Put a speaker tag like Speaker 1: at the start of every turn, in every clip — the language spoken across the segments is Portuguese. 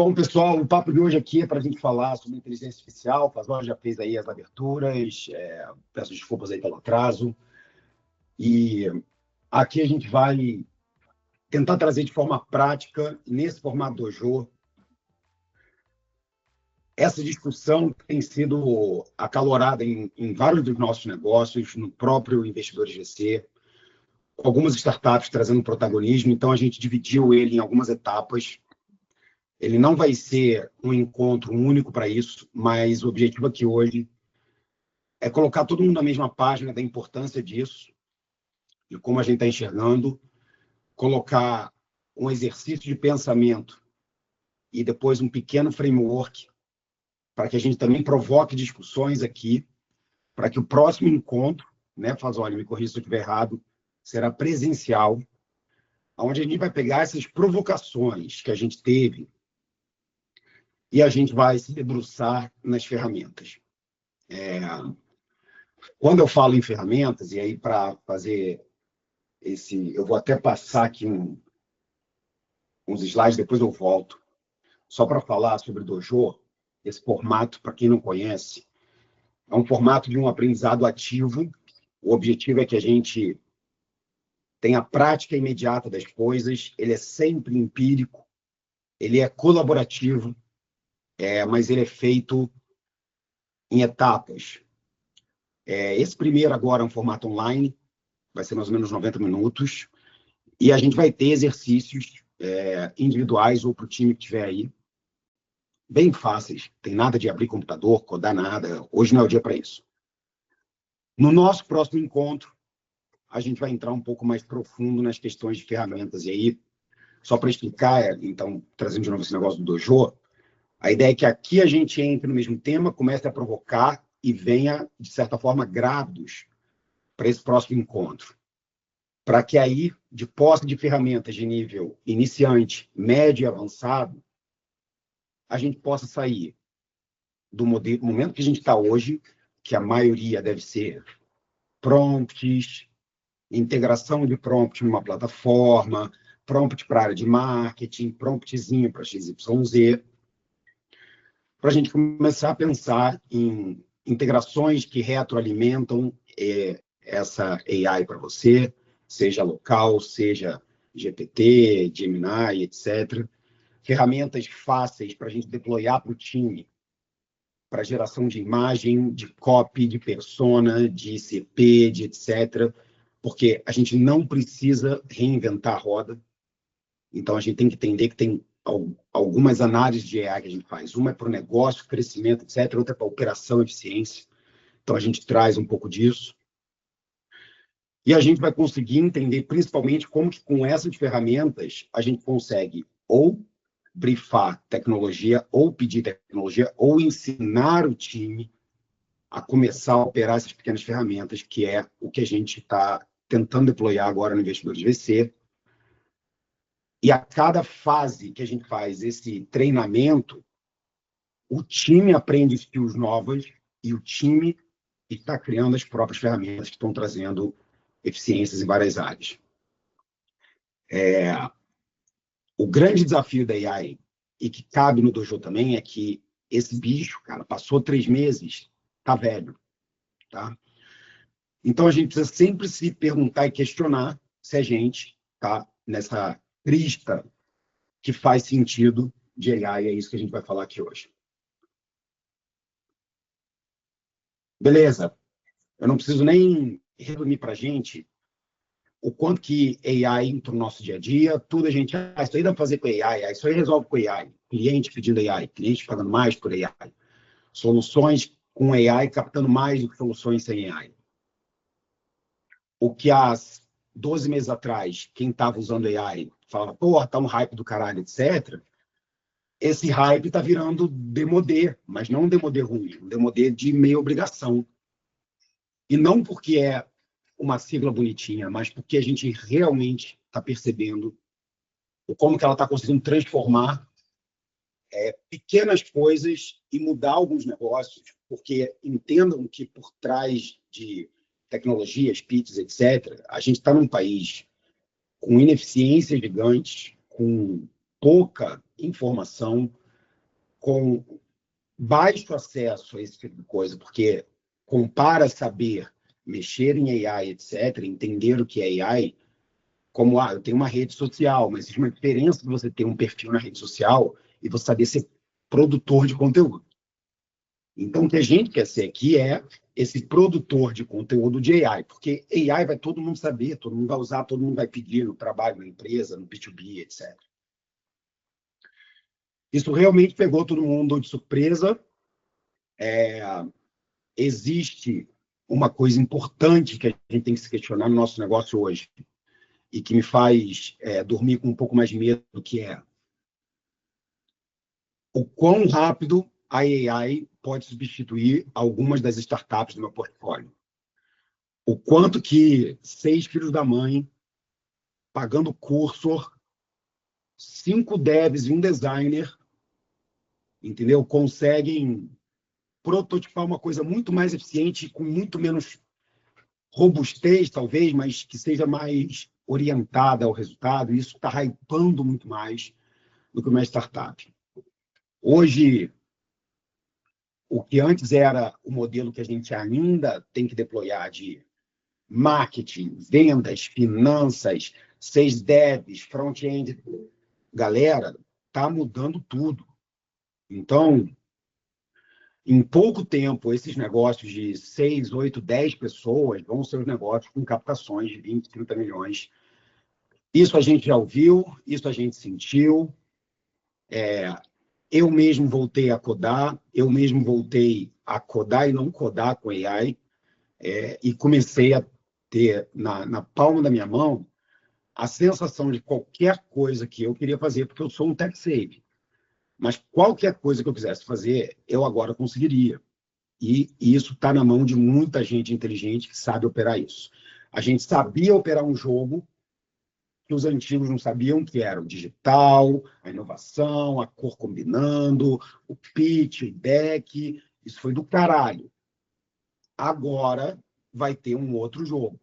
Speaker 1: Bom, pessoal, o papo de hoje aqui é para a gente falar sobre inteligência artificial. O Fazol já fez aí as aberturas, peço desculpas aí pelo atraso. E aqui a gente vai tentar trazer de forma prática, nesse formato dojo, essa discussão que tem sido acalorada em vários dos nossos negócios, no próprio Investidores VC, algumas startups trazendo protagonismo. Então, a gente dividiu ele em algumas etapas. Ele não vai ser um encontro único para isso, mas o objetivo aqui hoje é colocar todo mundo na mesma página da importância disso, de como a gente está enxergando, colocar um exercício de pensamento e depois um pequeno framework para que a gente também provoque discussões aqui, para que o próximo encontro, né, Fazoli, me corrija se eu estiver errado, será presencial, onde a gente vai pegar essas provocações que a gente teve e a gente vai se debruçar nas ferramentas. Quando eu falo em ferramentas, e aí para fazer esse... Eu vou até passar aqui uns slides, depois eu volto, só para falar sobre o Dojo. Esse formato, para quem não conhece, é um formato de um aprendizado ativo. O objetivo é que a gente tenha a prática imediata das coisas, ele é sempre empírico, ele é colaborativo, mas ele é feito em etapas. Esse primeiro agora é um formato online, vai ser mais ou menos 90 minutos, e a gente vai ter exercícios individuais ou para o time que estiver aí, bem fáceis, tem nada de abrir computador, codar nada, hoje não é o dia para isso. No nosso próximo encontro, a gente vai entrar um pouco mais profundo nas questões de ferramentas, e aí, só para explicar, então, trazendo de novo esse negócio do Dojo, a ideia é que aqui a gente entre no mesmo tema, comece a provocar e venha, de certa forma, grávidos para esse próximo encontro. Para que aí, de posse de ferramentas de nível iniciante, médio e avançado, a gente possa sair do momento que a gente está hoje, que a maioria deve ser prompts, integração de prompt numa plataforma, prompt para a área de marketing, promptzinho para XYZ, para a gente começar a pensar em integrações que retroalimentam essa AI para você, seja local, seja GPT, Gemini, etc. Ferramentas fáceis para a gente deployar para o time, para geração de imagem, de copy, de persona, de ICP, de etc. Porque a gente não precisa reinventar a roda. Então, a gente tem que entender que tem algumas análises de AI que a gente faz. Uma é para o negócio, crescimento, etc. Outra é para operação e eficiência. Então, a gente traz um pouco disso. E a gente vai conseguir entender, principalmente, como que com essas ferramentas a gente consegue ou brifar tecnologia, ou pedir tecnologia, ou ensinar o time a começar a operar essas pequenas ferramentas, que é o que a gente está tentando deployar agora no Investidores VC. E a cada fase que a gente faz esse treinamento, o time aprende skills novas e o time está criando as próprias ferramentas que estão trazendo eficiências em várias áreas. O grande desafio da AI, e que cabe no Dojo também, é que esse bicho, cara, passou 3 meses, tá velho, tá? Então, a gente precisa sempre se perguntar e questionar se a gente tá nessa crista que faz sentido de AI, é isso que a gente vai falar aqui hoje. Beleza, eu não preciso nem resumir para a gente o quanto que AI entra no nosso dia a dia, tudo a gente, isso aí dá para fazer com AI, isso aí resolve com AI, cliente pedindo AI, cliente pagando mais por AI, soluções com AI captando mais do que soluções sem AI. O que há 12 meses atrás, quem estava usando AI falava, porra, tá um hype do caralho, etc. Esse hype está virando demodê, mas não um demodê ruim, um demodê de meia obrigação. E não porque é uma sigla bonitinha, mas porque a gente realmente está percebendo como que ela está conseguindo transformar pequenas coisas e mudar alguns negócios, porque entendam que por trás de tecnologias, PITs, etc., a gente está num país com ineficiências gigantes, com pouca informação, com baixo acesso a esse tipo de coisa, porque compara saber mexer em AI, etc., entender o que é AI, como, eu tenho uma rede social, mas existe uma diferença de você ter um perfil na rede social e você saber ser produtor de conteúdo. Então, o que a gente quer ser aqui é esse produtor de conteúdo de AI, porque AI vai todo mundo saber, todo mundo vai usar, todo mundo vai pedir no trabalho, na empresa, no B2B, etc. Isso realmente pegou todo mundo de surpresa. Existe uma coisa importante que a gente tem que se questionar no nosso negócio hoje e que me faz dormir com um pouco mais de medo, que é o quão rápido a AI pode substituir algumas das startups do meu portfólio. O quanto que 6 filhos da mãe, pagando cursor, 5 devs e um designer, entendeu? Conseguem prototipar uma coisa muito mais eficiente, com muito menos robustez, talvez, mas que seja mais orientada ao resultado. Isso está hypando muito mais do que uma startup. Hoje, o que antes era o modelo que a gente ainda tem que deployar de marketing, vendas, finanças, 6 devs, front-end, galera, está mudando tudo. Então, em pouco tempo, esses negócios de 6, 8, 10 pessoas vão ser os negócios com captações de 20, 30 milhões. Isso a gente já ouviu, isso a gente sentiu. Eu mesmo voltei a codar, eu mesmo voltei a codar e não codar com AI, e comecei a ter na palma da minha mão a sensação de qualquer coisa que eu queria fazer, porque eu sou um tech save. Mas qualquer coisa que eu quisesse fazer, eu agora conseguiria. E isso está na mão de muita gente inteligente que sabe operar isso. A gente sabia operar um jogo que os antigos não sabiam, que era o digital, a inovação, a cor combinando, o pitch, o deck. Isso foi do caralho. Agora vai ter um outro jogo,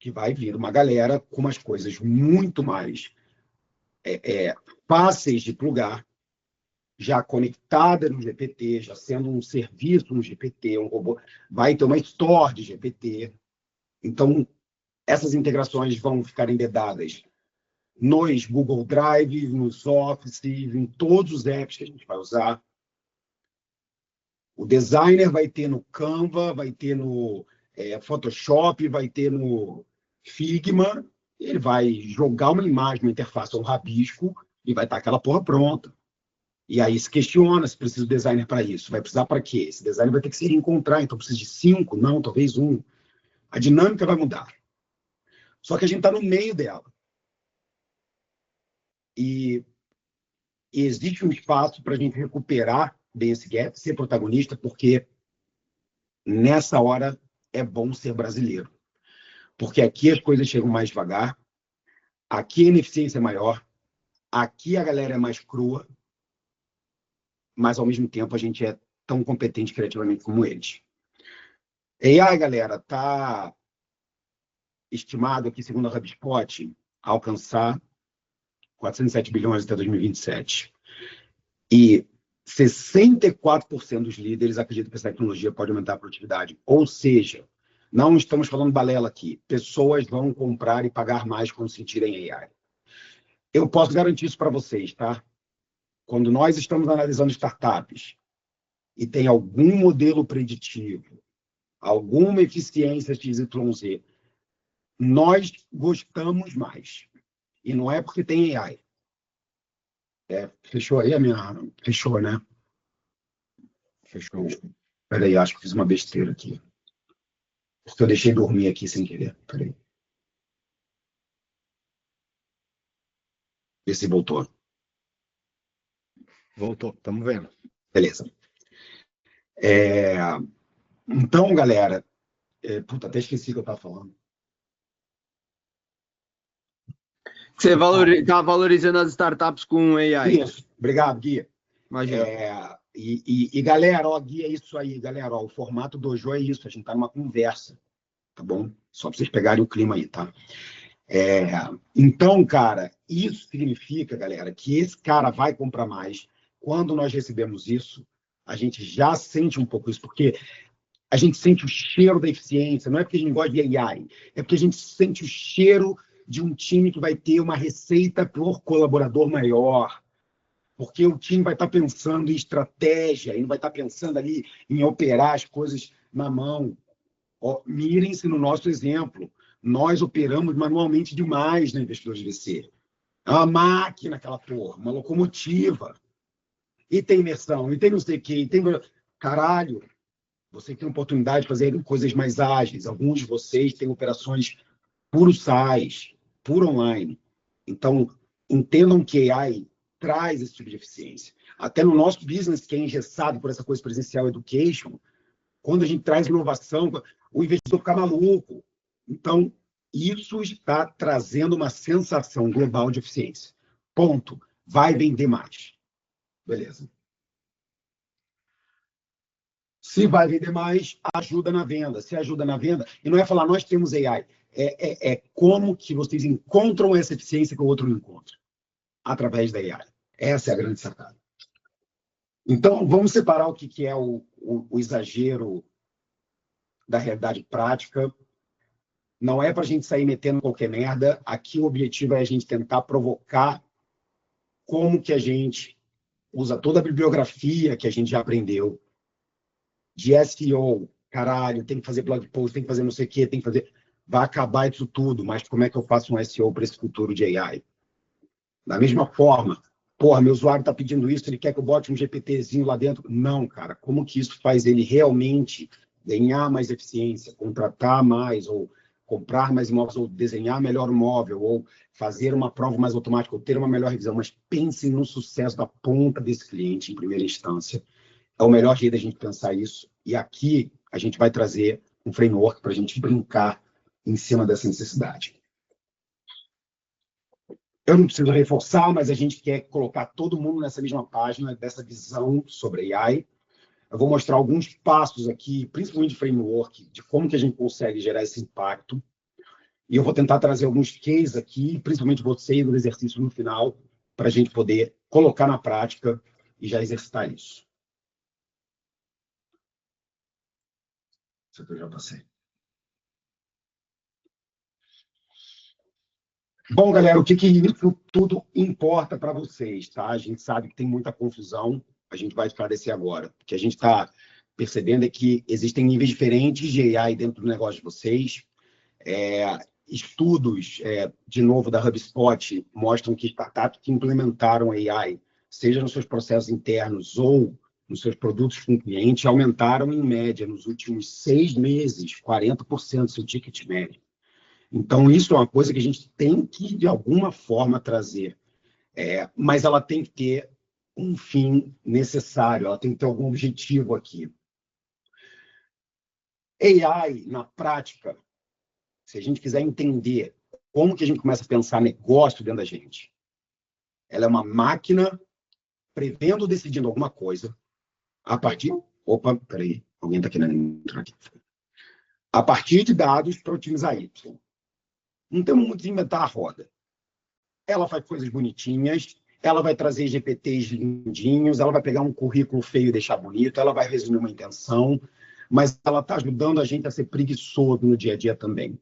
Speaker 1: que vai vir uma galera com umas coisas muito mais fáceis de plugar, já conectada no GPT, já sendo um serviço no GPT, um robô, vai ter uma store de GPT. Então, essas integrações vão ficar embedadas nos Google Drive, nos Office, em todos os apps que a gente vai usar. O designer vai ter no Canva, vai ter no Photoshop, vai ter no Figma. Ele vai jogar uma imagem, uma interface, um rabisco, e vai estar aquela porra pronta. E aí se questiona se precisa de designer para isso. Vai precisar para quê? Esse designer vai ter que se reencontrar, então precisa de 5, não, talvez 1. A dinâmica vai mudar. Só que a gente está no meio dela. E existe um espaço para a gente recuperar bem esse gap, ser protagonista, porque nessa hora é bom ser brasileiro. Porque aqui as coisas chegam mais devagar, aqui a ineficiência é maior, aqui a galera é mais crua, mas ao mesmo tempo a gente é tão competente criativamente como eles. E aí, galera, está estimado aqui, segundo a HubSpot, alcançar 407 bilhões até 2027. E 64% dos líderes acreditam que essa tecnologia pode aumentar a produtividade. Ou seja, não estamos falando balela aqui. Pessoas vão comprar e pagar mais quando sentirem AI. Eu posso garantir isso para vocês, tá? Quando nós estamos analisando startups e tem algum modelo preditivo, alguma eficiência XYZ, nós gostamos mais. E não é porque tem AI. Fechou aí a minha... Fechou, né? Fechou. Peraí, acho que fiz uma besteira aqui. Porque eu deixei dormir aqui sem querer. Peraí. Vê se voltou.
Speaker 2: Voltou, estamos vendo.
Speaker 1: Beleza. Então, galera... Puta, até esqueci o que eu estava falando.
Speaker 3: Você está valorizando as startups com AI.
Speaker 1: Isso. Obrigado, Gui.
Speaker 3: Imagina.
Speaker 1: E galera, ó, Gui, é isso aí, galera. Ó, o formato do Dojo é isso. A gente está numa conversa, tá bom? Só para vocês pegarem o clima aí, tá? Então, cara, isso significa, galera, que esse cara vai comprar mais quando nós recebemos isso, a gente já sente um pouco isso, porque a gente sente o cheiro da eficiência. Não é porque a gente gosta de AI, é porque a gente sente o cheiro de um time que vai ter uma receita por colaborador maior, porque o time vai estar pensando em estratégia, e não vai estar pensando ali em operar as coisas na mão. Mirem-se no nosso exemplo. Nós operamos manualmente demais na Investidores VC. É uma máquina aquela porra, uma locomotiva. E tem imersão, e tem não sei o quê, e tem... Caralho, você tem oportunidade de fazer coisas mais ágeis. Alguns de vocês têm operações puro SaaS, puro online. Então, entendam que AI traz esse tipo de eficiência. Até no nosso business, que é engessado por essa coisa presencial education, quando a gente traz inovação, o investidor fica maluco. Então, isso está trazendo uma sensação global de eficiência. Ponto. Vai vender mais. Beleza. Se vai vender mais, ajuda na venda. Se ajuda na venda, e não é falar, nós temos AI. É como que vocês encontram essa eficiência que o outro não encontra. Através da AI. Essa é a grande sacada. Então, vamos separar o que é o exagero da realidade prática. Não é para a gente sair metendo qualquer merda. Aqui o objetivo é a gente tentar provocar como que a gente usa toda a bibliografia que a gente já aprendeu de SEO, caralho, tem que fazer blog post, tem que fazer não sei o quê, tem que fazer... Vai acabar isso tudo, mas como é que eu faço um SEO para esse futuro de AI? Da mesma forma, porra, meu usuário está pedindo isso, ele quer que eu bote um GPTzinho lá dentro. Não, cara, como que isso faz ele realmente ganhar mais eficiência, contratar mais, ou comprar mais imóveis, ou desenhar melhor o móvel, ou fazer uma prova mais automática, ou ter uma melhor revisão. Mas pensem no sucesso da ponta desse cliente em primeira instância. É o melhor jeito da gente pensar isso. E aqui a gente vai trazer um framework para a gente brincar em cima dessa necessidade. Eu não preciso reforçar, mas a gente quer colocar todo mundo nessa mesma página, dessa visão sobre AI. Eu vou mostrar alguns passos aqui, principalmente de framework, de como que a gente consegue gerar esse impacto. E eu vou tentar trazer alguns cases aqui, principalmente vocês, no exercício no final, para a gente poder colocar na prática e já exercitar isso. Isso aqui eu já passei. Bom, galera, o que isso tudo importa para vocês, tá? A gente sabe que tem muita confusão, a gente vai esclarecer agora. O que a gente está percebendo é que existem níveis diferentes de AI dentro do negócio de vocês. Estudos, de novo, da HubSpot, mostram que startups que implementaram AI, seja nos seus processos internos ou nos seus produtos com o cliente, aumentaram, em média, nos últimos 6 meses, 40% do seu ticket médio. Então, isso é uma coisa que a gente tem que, de alguma forma, trazer. Mas ela tem que ter um fim necessário, ela tem que ter algum objetivo aqui. AI, na prática, se a gente quiser entender como que a gente começa a pensar negócio dentro da gente, ela é uma máquina prevendo, decidindo alguma coisa a partir... Opa, peraí, alguém está querendo entrar aqui. A partir de dados para otimizar Y. Não temos muito de inventar a roda. Ela faz coisas bonitinhas, ela vai trazer GPTs lindinhos, ela vai pegar um currículo feio e deixar bonito, ela vai resumir uma intenção, mas ela está ajudando a gente a ser preguiçoso no dia a dia também.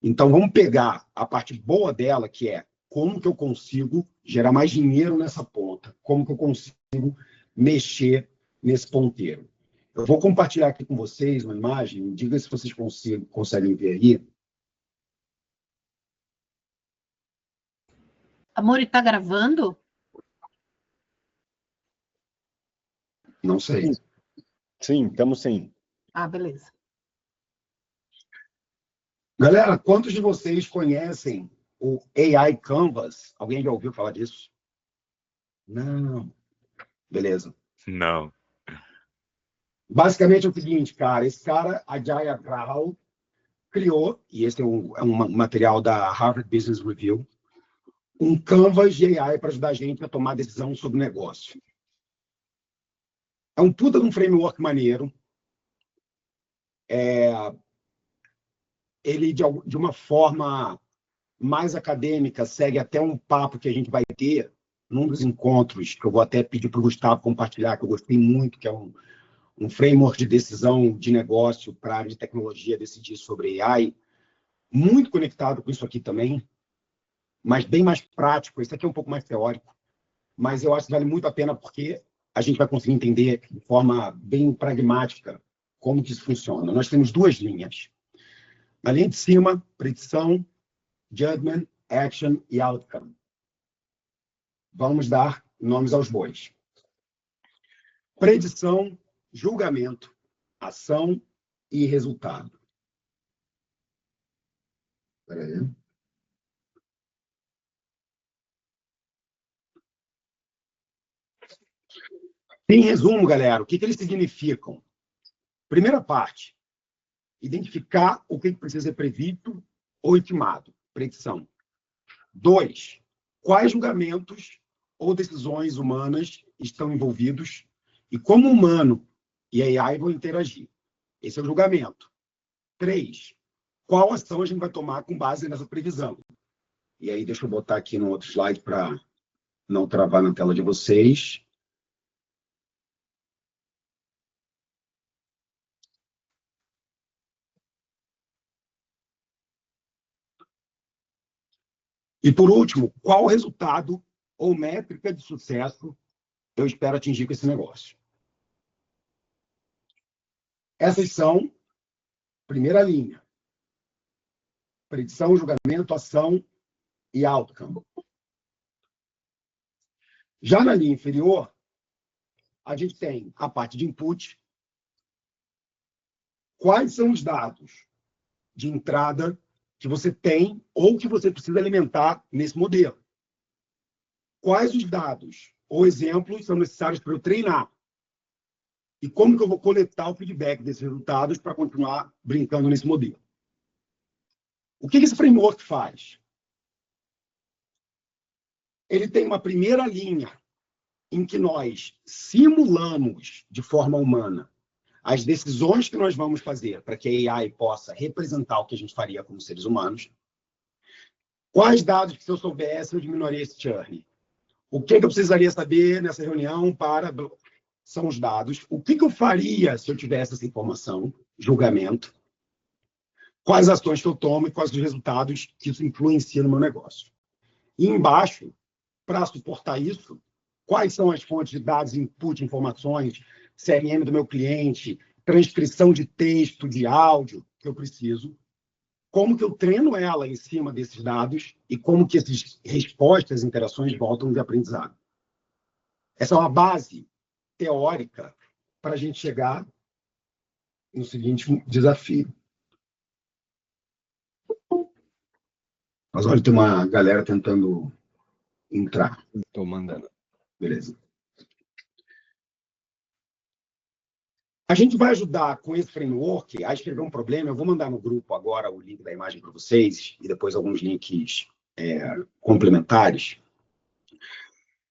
Speaker 1: Então, vamos pegar a parte boa dela, que é como que eu consigo gerar mais dinheiro nessa ponta, como que eu consigo mexer nesse ponteiro. Eu vou compartilhar aqui com vocês uma imagem, me diga se vocês conseguem ver aí.
Speaker 2: Amor, está gravando?
Speaker 1: Não sei.
Speaker 4: Sim, estamos sim.
Speaker 2: Ah, beleza.
Speaker 1: Galera, quantos de vocês conhecem o AI Canvas? Alguém já ouviu falar disso? Não. Beleza.
Speaker 5: Não.
Speaker 1: Basicamente é o seguinte, cara. Esse cara, Ajay Agrawal, criou, e esse é um material da Harvard Business Review, um Canvas de AI para ajudar a gente a tomar decisão sobre negócio. É um puta de um framework maneiro. Ele, de uma forma mais acadêmica, segue até um papo que a gente vai ter num dos encontros, que eu vou até pedir para o Gustavo compartilhar, que eu gostei muito, que é um framework de decisão de negócio para a área de tecnologia, decidir sobre AI, muito conectado com isso aqui também, mas bem mais prático. Esse aqui é um pouco mais teórico, mas eu acho que vale muito a pena porque a gente vai conseguir entender de forma bem pragmática como que isso funciona. Nós temos duas linhas. Na linha de cima, predição, judgment, action e outcome. Vamos dar nomes aos bois. Predição, julgamento, ação e resultado. Espera aí. Em resumo, galera, o que eles significam? Primeira parte, identificar o que precisa ser previsto ou estimado, predição. 2, quais julgamentos ou decisões humanas estão envolvidos e como o humano e a AI vão interagir. Esse é o julgamento. 3, qual ação a gente vai tomar com base nessa previsão. E aí, deixa eu botar aqui no outro slide para não travar na tela de vocês. E, por último, qual o resultado ou métrica de sucesso eu espero atingir com esse negócio? Essas são, primeira linha, predição, julgamento, ação e outcome. Já na linha inferior, a gente tem a parte de input. Quais são os dados de entrada que você tem ou que você precisa alimentar nesse modelo? Quais os dados ou exemplos são necessários para eu treinar? E como que eu vou coletar o feedback desses resultados para continuar brincando nesse modelo? O que esse framework faz? Ele tem uma primeira linha em que nós simulamos de forma humana as decisões que nós vamos fazer para que a AI possa representar o que a gente faria como seres humanos. Quais dados que, se eu soubesse, eu diminuiria esse churn? O que eu precisaria saber nessa reunião para... São os dados. O que eu faria se eu tivesse essa informação? Julgamento. Quais ações que eu tomo e quais os resultados que isso influencia no meu negócio? E embaixo, para suportar isso, quais são as fontes de dados, input, informações, CRM do meu cliente, transcrição de texto, de áudio que eu preciso, como que eu treino ela em cima desses dados e como que essas respostas, interações voltam de aprendizado. Essa é uma base teórica para a gente chegar no seguinte desafio. Mas olha, tem uma galera tentando entrar.
Speaker 4: Estou mandando.
Speaker 1: Beleza. A gente vai ajudar com esse framework a escrever um problema. Eu vou mandar no grupo agora o link da imagem para vocês e depois alguns links complementares.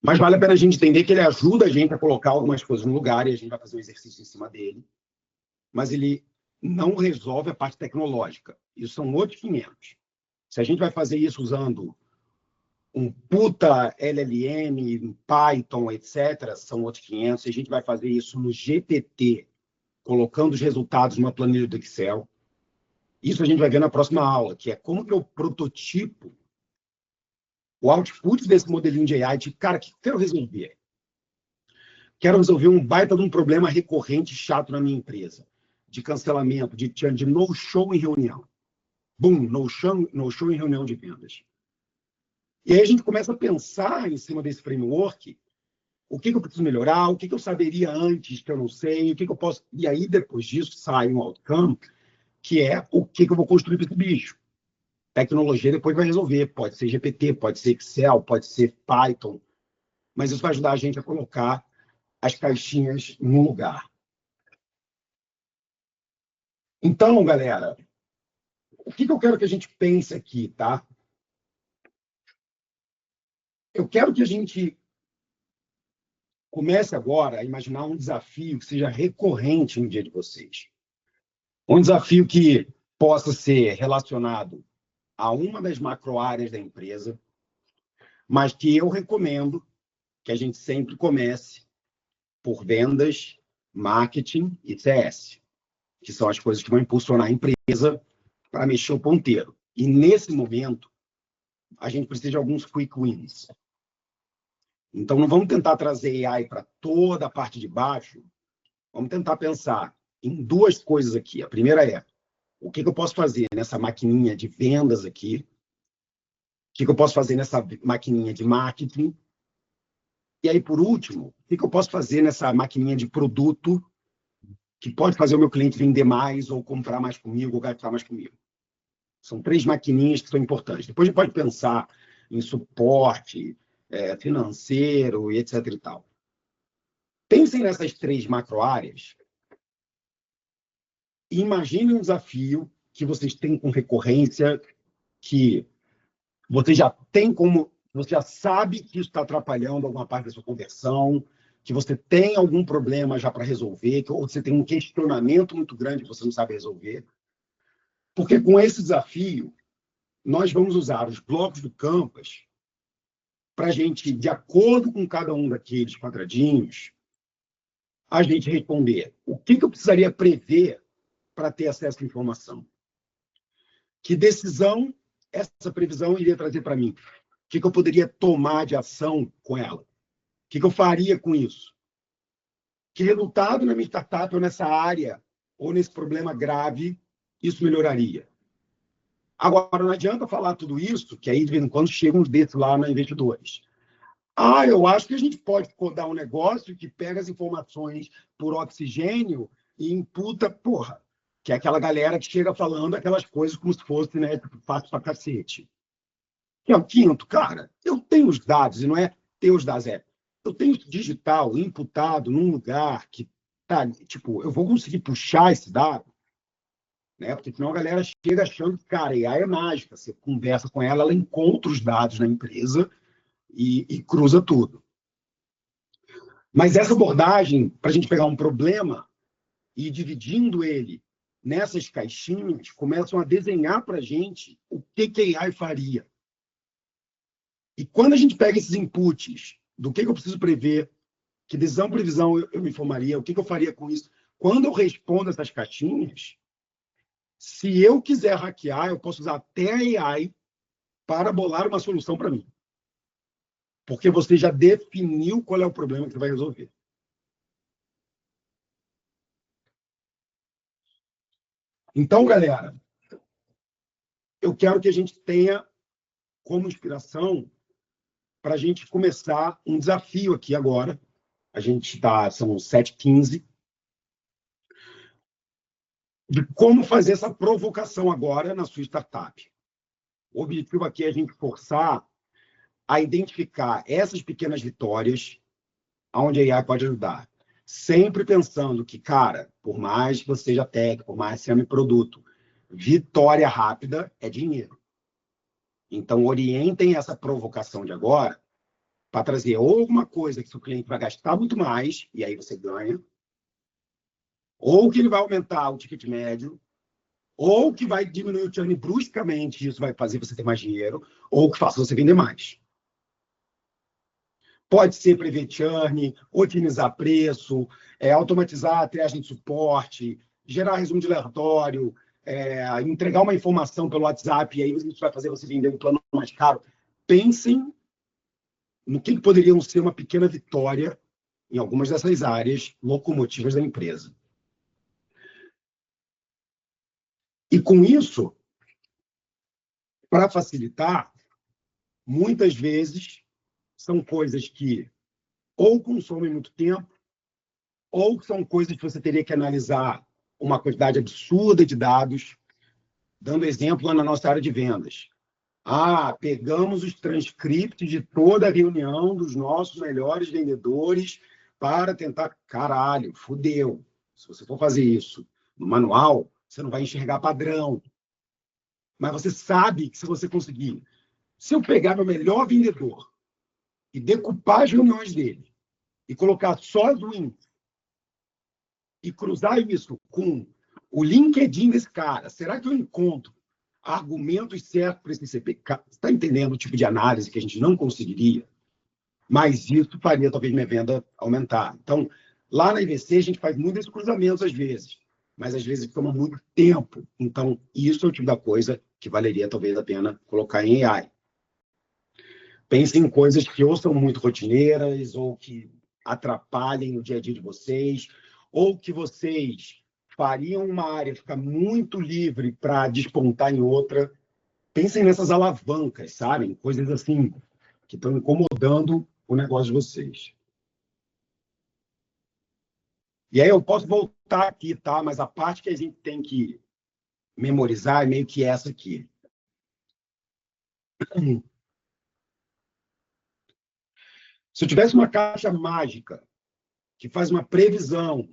Speaker 1: Mas vale a pena a gente entender que ele ajuda a gente a colocar algumas coisas no lugar e a gente vai fazer um exercício em cima dele. Mas ele não resolve a parte tecnológica. Isso são outros 500. Se a gente vai fazer isso usando um puta LLM, Python, etc., são outros 500. Se a gente vai fazer isso no GPT, colocando os resultados numa planilha do Excel, isso a gente vai ver na próxima aula, que é como que eu prototipo o output desse modelinho de AI, de, cara, o que eu quero resolver? Quero resolver um baita de um problema recorrente chato na minha empresa, de cancelamento, de no-show em reunião. Boom, no-show em reunião de vendas. E aí a gente começa a pensar em cima desse framework, o que eu preciso melhorar, o que eu saberia antes que eu não sei, o que eu posso... E aí, depois disso, sai um outcome, que é o que eu vou construir para esse bicho. Tecnologia depois vai resolver. Pode ser GPT, pode ser Excel, pode ser Python. Mas isso vai ajudar a gente a colocar as caixinhas no lugar. Então, galera, o que eu quero que a gente pense aqui, tá? Eu quero que a gente comece agora a imaginar um desafio que seja recorrente no dia de vocês. Um desafio que possa ser relacionado a uma das macro-áreas da empresa, mas que eu recomendo que a gente sempre comece por vendas, marketing e CS, que são as coisas que vão impulsionar a empresa para mexer o ponteiro. E nesse momento, a gente precisa de alguns quick wins. Então, não vamos tentar trazer AI para toda a parte de baixo. Vamos tentar pensar em duas coisas aqui. A primeira é, o que eu posso fazer nessa maquininha de vendas aqui? O que eu posso fazer nessa maquininha de marketing? E aí, por último, o que eu posso fazer nessa maquininha de produto que pode fazer o meu cliente vender mais ou comprar mais comigo ou gastar mais comigo? São 3 maquininhas que são importantes. Depois a gente pode pensar em suporte financeiro e etc. e tal. Pensem nessas 3 macro-áreas e imaginem um desafio que vocês têm com recorrência, que você já tem como, você já sabe que isso está atrapalhando alguma parte da sua conversão, que você tem algum problema já para resolver, ou você tem um questionamento muito grande que você não sabe resolver. Porque com esse desafio, nós vamos usar os blocos do Canvas para a gente, de acordo com cada um daqueles quadradinhos, a gente responder o que eu precisaria prever para ter acesso à informação. Que decisão essa previsão iria trazer para mim? O que eu poderia tomar de ação com ela? O que eu faria com isso? Que resultado na minha startup ou nessa área, ou nesse problema grave, isso melhoraria? Agora, não adianta falar tudo isso, que aí de vez em quando chegam uns desses lá na Investidores. Eu acho que a gente pode codar um negócio que pega as informações por oxigênio e imputa, que é aquela galera que chega falando aquelas coisas como se fosse, né, fácil pra cacete. Que é o quinto, cara, eu tenho os dados, e não é ter os dados, eu tenho isso digital, imputado num lugar que tá, eu vou conseguir puxar esse dado, né? Porque senão a galera chega achando que, cara, a AI é mágica, você conversa com ela, ela encontra os dados na empresa e cruza tudo. Mas essa abordagem, para a gente pegar um problema e ir dividindo ele nessas caixinhas, começam a desenhar para a gente o que a AI faria. E quando a gente pega esses inputs do que eu preciso prever, que decisão, previsão eu me informaria, o que eu faria com isso, quando eu respondo essas caixinhas, se eu quiser hackear, eu posso usar até a AI para bolar uma solução para mim. Porque você já definiu qual é o problema que você vai resolver. Então, galera, eu quero que a gente tenha como inspiração para a gente começar um desafio aqui agora. A gente são 7h15, de como fazer essa provocação agora na sua startup. O objetivo aqui é a gente forçar a identificar essas pequenas vitórias onde a AI pode ajudar. Sempre pensando que, cara, por mais que você seja técnico, por mais que você ame produto, vitória rápida é dinheiro. Então, orientem essa provocação de agora para trazer ou alguma coisa que seu cliente vai gastar muito mais, e aí você ganha, ou que ele vai aumentar o ticket médio, ou que vai diminuir o churn bruscamente, e isso vai fazer você ter mais dinheiro, ou que faça você vender mais. Pode ser prever churn, otimizar preço, automatizar a triagem de suporte, gerar resumo de relatório, entregar uma informação pelo WhatsApp, e aí isso vai fazer você vender um plano mais caro. Pensem no que poderiam ser uma pequena vitória em algumas dessas áreas locomotivas da empresa. E com isso, para facilitar, muitas vezes são coisas que ou consomem muito tempo, ou são coisas que você teria que analisar uma quantidade absurda de dados. Dando exemplo na nossa área de vendas. Pegamos os transcripts de toda a reunião dos nossos melhores vendedores para tentar... Caralho, fudeu. Se você for fazer isso no manual, você não vai enxergar padrão. Mas você sabe que se você conseguir... Se eu pegar meu melhor vendedor e decupar as reuniões dele e colocar só as wins e cruzar isso com o LinkedIn desse cara, será que eu encontro argumentos certos para esse CP? Você está entendendo o tipo de análise que a gente não conseguiria? Mas isso faria talvez minha venda aumentar. Então, lá na IVC, a gente faz muitos cruzamentos às vezes, mas às vezes toma muito tempo. Então, isso é o tipo da coisa que valeria talvez a pena colocar em AI. Pense em coisas que ou são muito rotineiras, ou que atrapalhem o dia a dia de vocês, ou que vocês fariam uma área ficar muito livre para despontar em outra. Pensem nessas alavancas, sabem? Coisas assim que estão incomodando o negócio de vocês. E aí eu posso voltar aqui, tá? Mas a parte que a gente tem que memorizar é meio que essa aqui. Se eu tivesse uma caixa mágica que faz uma previsão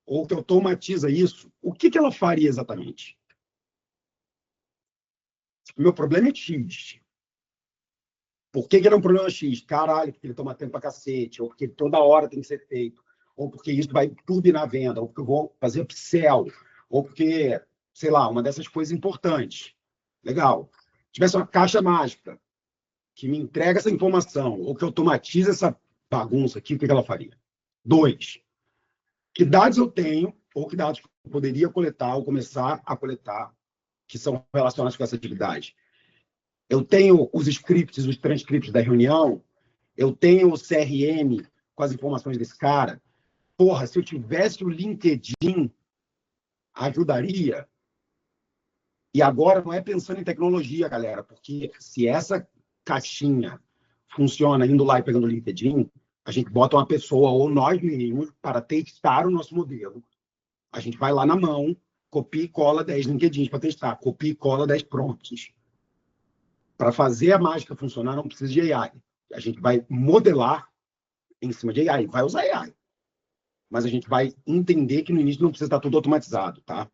Speaker 1: ou que automatiza isso, o que ela faria exatamente? O meu problema é X. Por que ele é um problema X? Caralho, porque ele toma tempo pra cacete, ou porque toda hora tem que ser feito, ou porque isso vai turbinar a venda, ou porque eu vou fazer upsell, ou porque, sei lá, uma dessas coisas importantes. Legal. Se tivesse uma caixa mágica que me entrega essa informação, ou que automatiza essa bagunça aqui, o que ela faria? 2. Que dados eu tenho, ou que dados eu poderia coletar, ou começar a coletar, que são relacionados com essa atividade? Eu tenho os scripts, os transcripts da reunião, eu tenho o CRM com as informações desse cara. Porra, se eu tivesse o LinkedIn, ajudaria? E agora não é pensando em tecnologia, galera, porque se essa caixinha funciona indo lá e pegando o LinkedIn, a gente bota uma pessoa, ou nós mesmos, para testar o nosso modelo. A gente vai lá na mão, copia e cola 10 LinkedIns para testar, copia e cola 10 prompts. Para fazer a mágica funcionar, não precisa de AI. A gente vai modelar em cima de AI, vai usar AI. Mas a gente vai entender que no início não precisa estar tudo automatizado, tá?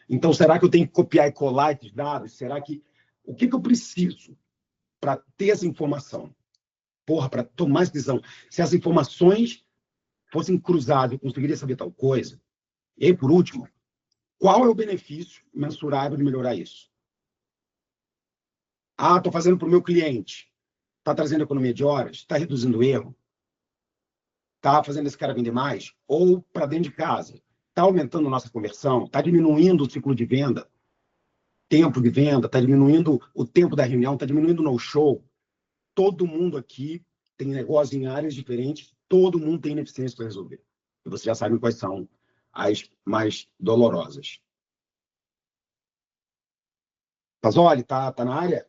Speaker 1: Então, será que eu tenho que copiar e colar esses dados? Será que... O que eu preciso para ter essa informação? Porra, para tomar essa decisão. Se as informações fossem cruzadas, eu conseguiria saber tal coisa. E aí, por último, qual é o benefício mensurável de melhorar isso? Ah, estou fazendo para o meu cliente. Está trazendo economia de horas? Está reduzindo o erro? Está fazendo esse cara vender mais? Ou para dentro de casa? Está aumentando a nossa conversão? Está diminuindo o ciclo de venda? Tempo de venda? Está diminuindo o tempo da reunião? Está diminuindo o no-show? Todo mundo aqui tem negócio em áreas diferentes, todo mundo tem ineficiência para resolver. E vocês já sabem quais são as mais dolorosas. Pazoli, tá na área?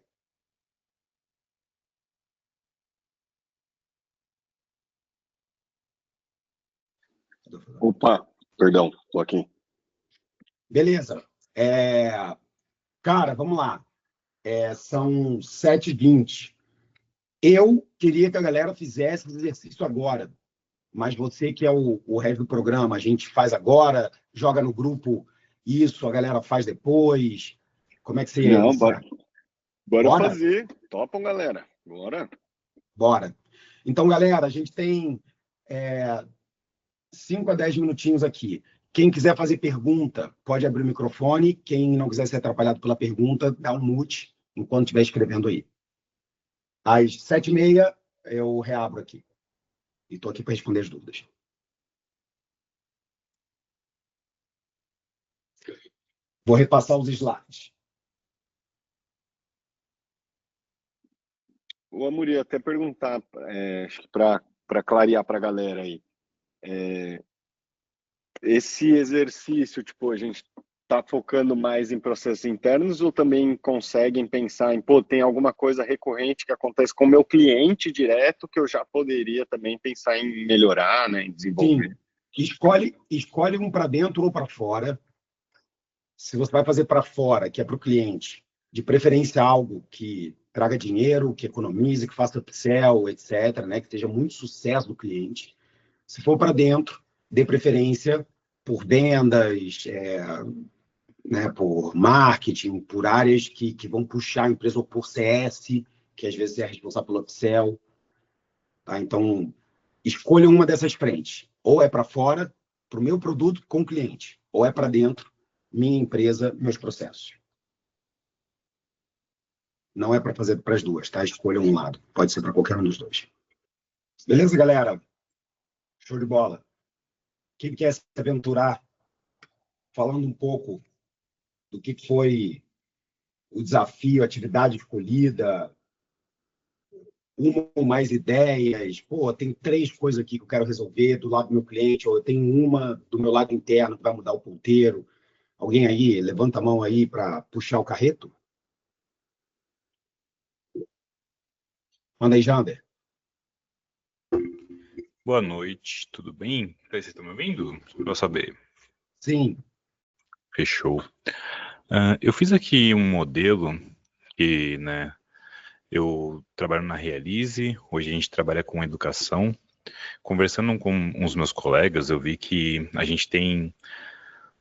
Speaker 4: Opa, perdão, tô aqui.
Speaker 1: Beleza. Cara, vamos lá. São 7h20. Eu queria que a galera fizesse esse exercício agora, mas você que é o resto do programa, a gente faz agora, joga no grupo isso, a galera faz depois. Como é que você...
Speaker 4: Não, bora
Speaker 1: Bora?
Speaker 4: fazer. Topam, galera. Bora.
Speaker 1: Bora. Então, galera, a gente tem 5 a 10 minutinhos aqui. Quem quiser fazer pergunta, pode abrir o microfone. Quem não quiser ser atrapalhado pela pergunta, dá um mute enquanto estiver escrevendo aí. Às 7h30, eu reabro aqui. E estou aqui para responder as dúvidas. Vou repassar os slides.
Speaker 4: Ô, Amuri, até perguntar, acho que para clarear para a galera aí. Esse exercício, tipo, a gente tá focando mais em processos internos ou também conseguem pensar em, pô, tem alguma coisa recorrente que acontece com o meu cliente direto que eu já poderia também pensar em melhorar, né, em desenvolver?
Speaker 1: Sim. Escolhe um para dentro ou para fora. Se você vai fazer para fora, que é para o cliente, de preferência algo que traga dinheiro, que economize, que faça upsell, etc., né, que seja muito sucesso do cliente. Se for para dentro, dê preferência por vendas, né, por marketing, por áreas que vão puxar a empresa, ou por CS, que às vezes é responsável pelo upsell. Tá? Então, escolha uma dessas frentes. Ou é para fora, para o meu produto com o cliente, ou é para dentro, minha empresa, meus processos. Não é para fazer para as duas, tá? Escolha um lado. Pode ser para qualquer um dos dois. Beleza, galera? Show de bola. Quem quer se aventurar falando um pouco do que foi o desafio, a atividade escolhida, uma ou mais ideias? Pô, tem 3 coisas aqui que eu quero resolver do lado do meu cliente, ou eu tenho uma do meu lado interno que vai mudar o ponteiro. Alguém aí, levanta a mão aí para puxar o carreto? Manda aí, Jander.
Speaker 5: Boa noite, tudo bem? Vocês estão me ouvindo? Pra eu saber.
Speaker 1: Sim.
Speaker 5: Fechou. Eu fiz aqui um modelo que, né, eu trabalho na Realize, hoje a gente trabalha com educação. Conversando com uns meus colegas, eu vi que a gente tem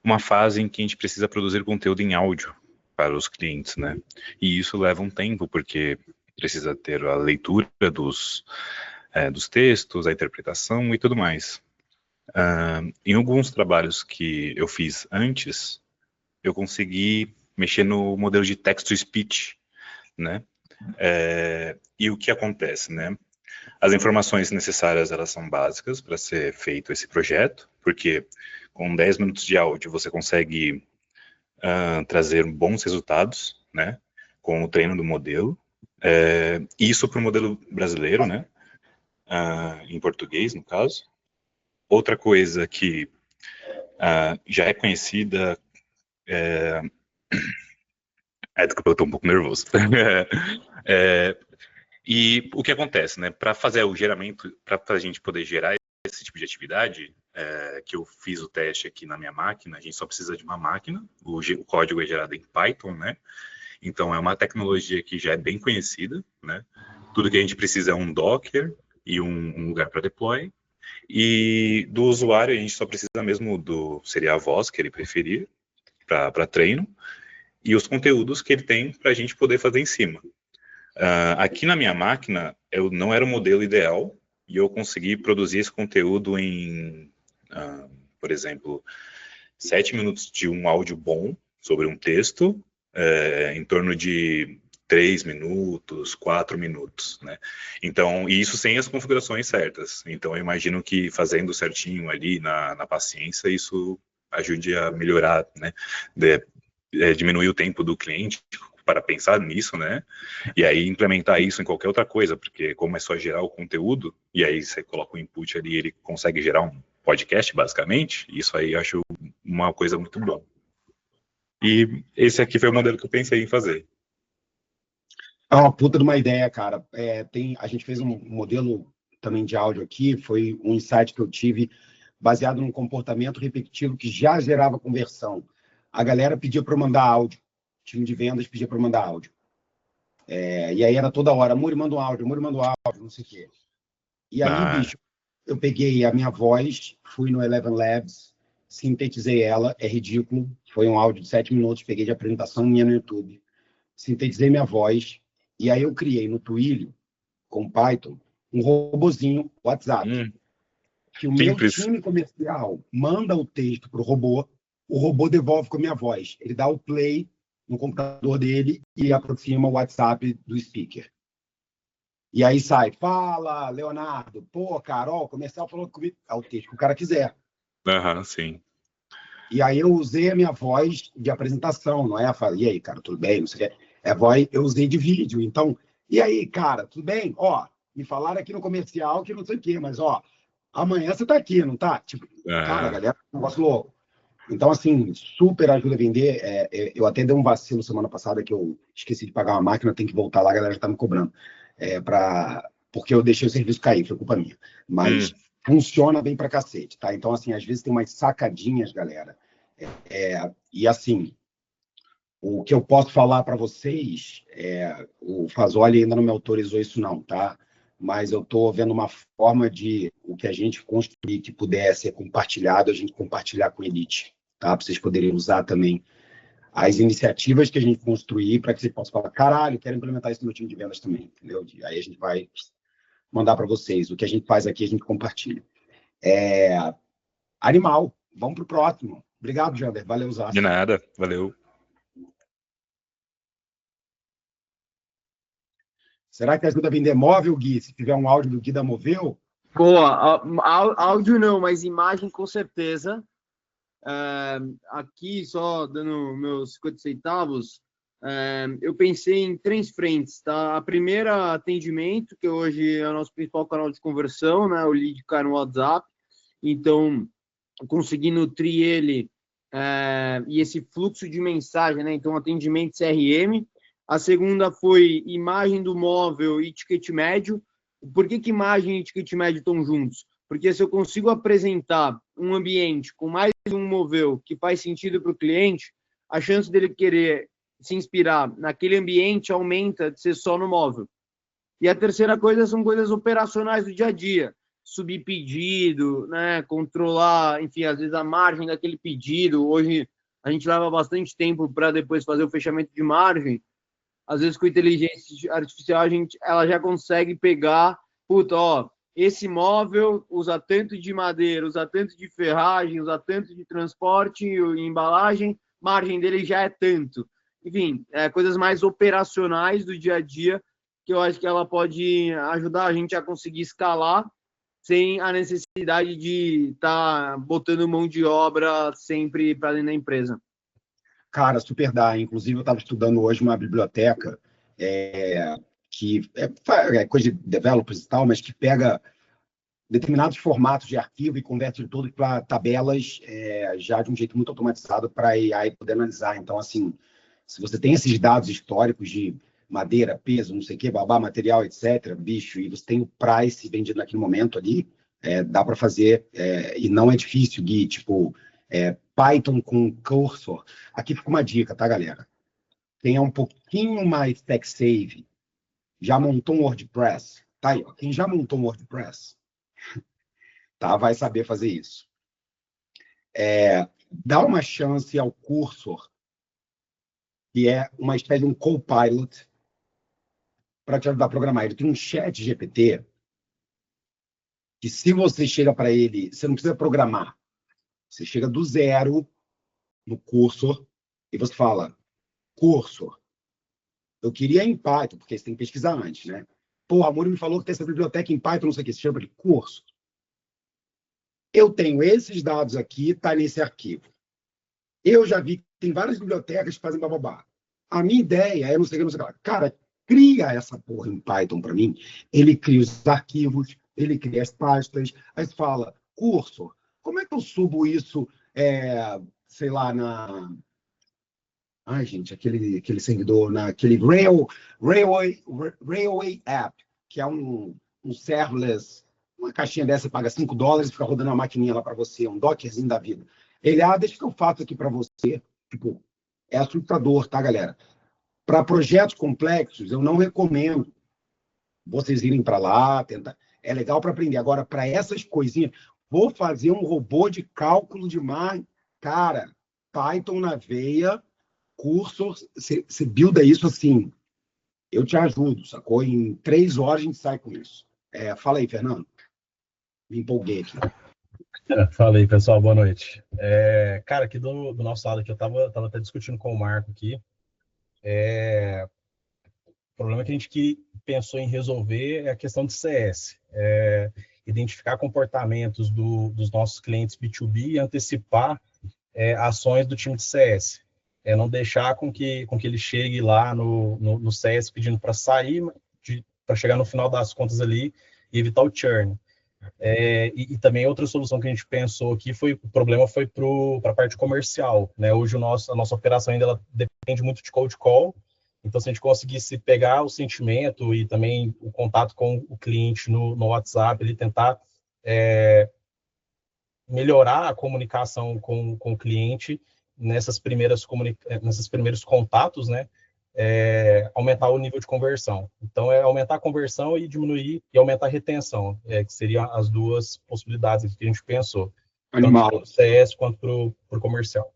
Speaker 5: uma fase em que a gente precisa produzir conteúdo em áudio para os clientes, né? E isso leva um tempo, porque precisa ter a leitura dos textos, a interpretação e tudo mais. Em alguns trabalhos que eu fiz antes, eu consegui mexer no modelo de text-to-speech, né? E o que acontece, né? As informações necessárias, elas são básicas para ser feito esse projeto, porque com 10 minutos de áudio você consegue trazer bons resultados, né? Com o treino do modelo. Isso para o modelo brasileiro, né? Em português, no caso. Outra coisa que já é conhecida desculpa, eu tô um pouco nervoso. E o que acontece, né? Para fazer o geramento, para a gente poder gerar esse tipo de atividade, que eu fiz o teste aqui na minha máquina, a gente só precisa de uma máquina, o código é gerado em Python, né? Então é uma tecnologia que já é bem conhecida, né? Tudo que a gente precisa é um Docker e um lugar para deploy. E do usuário a gente só precisa mesmo seria a voz que ele preferir para treino e os conteúdos que ele tem para a gente poder fazer em cima. Aqui na minha máquina, eu não era o modelo ideal e eu consegui produzir esse conteúdo em, por exemplo, 7 minutos de um áudio bom sobre um texto, em torno de 3 minutos, 4 minutos, né? Então, e isso sem as configurações certas. Então, eu imagino que fazendo certinho ali na paciência, isso ajude a melhorar, né? Diminuir o tempo do cliente para pensar nisso, né? E aí implementar isso em qualquer outra coisa, porque como é só gerar o conteúdo, e aí você coloca o input ali, ele consegue gerar um podcast, basicamente, isso aí eu acho uma coisa muito boa. E esse aqui foi o modelo que eu pensei em fazer.
Speaker 1: É uma puta de uma ideia, cara. A gente fez um modelo também de áudio aqui, foi um insight que eu tive baseado num comportamento repetitivo que já gerava conversão. A galera pedia para eu mandar áudio, o time de vendas pedia para eu mandar áudio. E aí era toda hora, Muri, manda um áudio, Muri, manda um áudio, não sei o quê. E aí, bicho, eu peguei a minha voz, fui no Eleven Labs, sintetizei ela, é ridículo, foi um áudio de 7 minutos, peguei de apresentação minha no YouTube, sintetizei minha voz, e aí eu criei no Twilio, com Python, um robozinho WhatsApp, que o meu time comercial manda o texto para o robô devolve com a minha voz. Ele dá o play no computador dele e aproxima o WhatsApp do speaker. E aí sai, fala, Leonardo, pô, Carol, o comercial falou comigo. É o texto que o cara quiser.
Speaker 5: Sim.
Speaker 1: E aí eu usei a minha voz de apresentação, não é? Eu falei, e aí, cara, tudo bem? Não sei o quê. É voz, eu usei de vídeo. Então, e aí, cara, tudo bem? Ó, me falaram aqui no comercial que não sei o quê, mas, ó, amanhã você tá aqui, não tá? Tipo, cara, galera, um negócio louco. Então, assim, super ajuda a vender. Eu até dei um vacilo semana passada que eu esqueci de pagar uma máquina, tem que voltar lá, a galera já tá me cobrando. Porque eu deixei o serviço cair, foi culpa minha. Mas funciona bem pra cacete, tá? Então, assim, às vezes tem umas sacadinhas, galera. E, assim, o que eu posso falar para vocês, o Fazoli ainda não me autorizou isso não, tá? Mas eu estou vendo uma forma de o que a gente construir que puder ser compartilhado, a gente compartilhar com a Elite, tá? Para vocês poderem usar também as iniciativas que a gente construir para que vocês possam falar, caralho, quero implementar isso no meu time de vendas também, entendeu? Aí a gente vai mandar para vocês. O que a gente faz aqui, a gente compartilha. Animal. Vamos para o próximo. Obrigado, Jander. Valeu, Zaço.
Speaker 5: De nada. Valeu.
Speaker 1: Será que ajuda a vender móvel, Gui? Se tiver um áudio do Gui da Moveu?
Speaker 3: Boa, áudio não, mas imagem com certeza. Aqui, só dando meus 50 centavos, eu pensei em 3 frentes, tá? A primeira, atendimento, que hoje é o nosso principal canal de conversão, né? O lead cai no WhatsApp. Então, conseguir nutrir ele e esse fluxo de mensagem, né? Então, atendimento CRM. A segunda foi imagem do móvel e ticket médio. Por que imagem e ticket médio estão juntos? Porque se eu consigo apresentar um ambiente com mais um móvel que faz sentido para o cliente, a chance dele querer se inspirar naquele ambiente aumenta de ser só no móvel. E a terceira coisa são coisas operacionais do dia a dia. Subir pedido, né? Controlar, enfim, às vezes a margem daquele pedido. Hoje a gente leva bastante tempo para depois fazer o fechamento de margem. Às vezes com inteligência artificial ela já consegue pegar, esse móvel usa tanto de madeira, usa tanto de ferragem, usa tanto de transporte e embalagem, margem dele já é tanto. Enfim, coisas mais operacionais do dia a dia que eu acho que ela pode ajudar a gente a conseguir escalar sem a necessidade de estar botando mão de obra sempre para dentro da empresa.
Speaker 1: Cara, super dá. Inclusive, eu estava estudando hoje uma biblioteca que é coisa de developers e tal, mas que pega determinados formatos de arquivo e converte tudo para tabelas já de um jeito muito automatizado para a AI poder analisar. Então, assim, se você tem esses dados históricos de madeira, peso, não sei o quê, babá, material, etc., bicho, e você tem o price vendido naquele momento ali, dá para fazer, e não é difícil, Gui, tipo, Python com cursor. Aqui fica uma dica, tá, galera? Quem é um pouquinho mais tech-savvy, já montou um WordPress, tá aí, ó. Quem já montou um WordPress, tá, vai saber fazer isso. Dá uma chance ao cursor, que é uma espécie de um copilot, para te ajudar a programar. Ele tem um chat GPT, que se você chega para ele, você não precisa programar. Você chega do zero no cursor e você fala, cursor, eu queria em Python, porque você tem que pesquisar antes, né? Pô, a Muri me falou que tem essa biblioteca em Python, não sei o que, você chama de curso. Eu tenho esses dados aqui, tá nesse arquivo. Eu já vi que tem várias bibliotecas que fazem bababá. A minha ideia é não sei o que, não sei o que lá. Cara, cria essa porra em Python para mim. Ele cria os arquivos, ele cria as pastas, aí você fala, cursor, como é que eu subo isso, sei lá, na... Ai, gente, aquele servidor, naquele Railway App, que é um serverless, uma caixinha dessa, você paga $5 e fica rodando uma maquininha lá para você, um dockerzinho da vida. Ele, deixa que eu faço aqui para você. Tipo, é assustador, tá, galera? Para projetos complexos, eu não recomendo vocês irem para lá, tentar. É legal para aprender. Agora, para essas coisinhas, vou fazer um robô de cálculo de mar. Cara, Python na veia, cursor, você builda isso assim. Eu te ajudo, sacou? Em 3 horas a gente sai com isso. Fala aí, Fernando. Me empolguei aqui.
Speaker 6: Fala aí, pessoal, boa noite. Cara, aqui do nosso lado, aqui, eu tava até discutindo com o Marco aqui. O problema que a gente pensou em resolver é a questão de CS. Identificar comportamentos dos nossos clientes B2B e antecipar ações do time de CS. Não deixar com que ele chegue lá no CS pedindo para sair, para chegar no final das contas ali e evitar o churn. E também outra solução que a gente pensou aqui o problema foi para a parte comercial, né? Hoje a nossa operação ainda ela depende muito de cold call, então se a gente conseguisse pegar o sentimento e também o contato com o cliente no WhatsApp, ele tentar melhorar a comunicação com o cliente nesses primeiros contatos, né? Aumentar o nível de conversão. Então, aumentar a conversão e diminuir e aumentar a retenção, que seriam as duas possibilidades que a gente pensou.
Speaker 1: Animal.
Speaker 6: Tanto para o CS quanto para o comercial.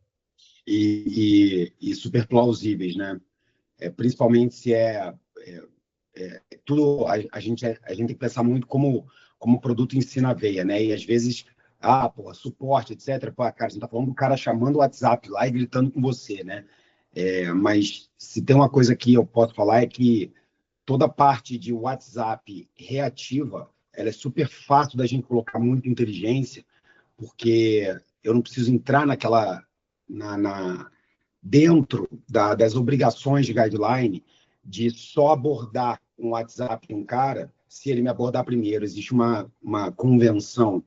Speaker 1: E super plausíveis, né? Principalmente se tudo, a gente tem que pensar muito como o produto ensina a veia, né? E às vezes, suporte, etc. Cara, você tá falando do cara chamando o WhatsApp lá e gritando com você, né? Mas se tem uma coisa que eu posso falar é que toda a parte de WhatsApp reativa, ela é super fácil da gente colocar muita inteligência, porque eu não preciso entrar dentro das obrigações de guideline de só abordar um WhatsApp de um cara se ele me abordar primeiro. Existe uma convenção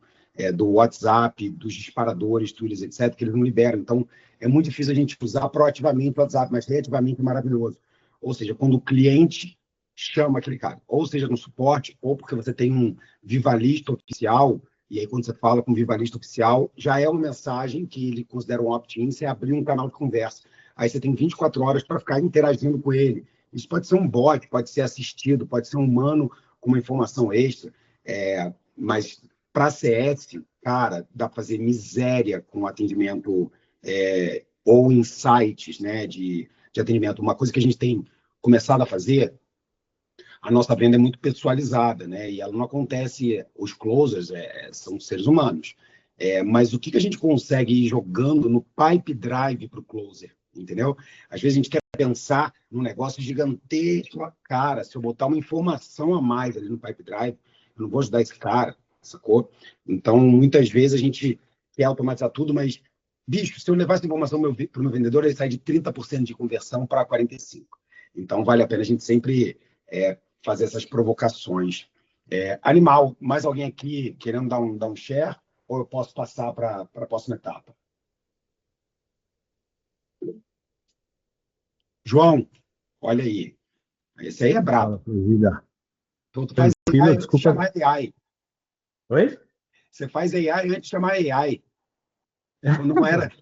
Speaker 1: do WhatsApp, dos disparadores, tools, etc., que eles não liberam. Então, é muito difícil a gente usar proativamente o WhatsApp, mas reativamente é maravilhoso. Ou seja, quando o cliente chama aquele cara, ou seja, no suporte, ou porque você tem um vivalista oficial, e aí quando você fala com o vivalista oficial, já é uma mensagem que ele considera um opt-in, você abrir um canal de conversa. Aí você tem 24 horas para ficar interagindo com ele. Isso pode ser um bot, pode ser assistido, pode ser um humano com uma informação extra, mas para CS, cara, dá para fazer miséria com atendimento ou insights, né, de atendimento. Uma coisa que a gente tem começado a fazer, a nossa venda é muito pessoalizada, né? E ela não acontece, os closers são seres humanos. Mas o que a gente consegue ir jogando no pipe drive para o closer, entendeu? Às vezes a gente quer pensar num negócio gigantesco, cara, se eu botar uma informação a mais ali no pipe drive, eu não vou ajudar esse cara, sacou? Então, muitas vezes a gente quer automatizar tudo, mas, bicho, se eu levar essa informação para o meu vendedor, ele sai de 30% de conversão para 45%. Então, vale a pena a gente sempre fazer essas provocações. Animal, mais alguém aqui querendo dar um share? Ou eu posso passar para a próxima etapa? João, olha aí. Esse aí é brabo. Então, tu faz AI antes de chamar AI.
Speaker 7: Oi?
Speaker 1: Você faz AI antes de chamar AI.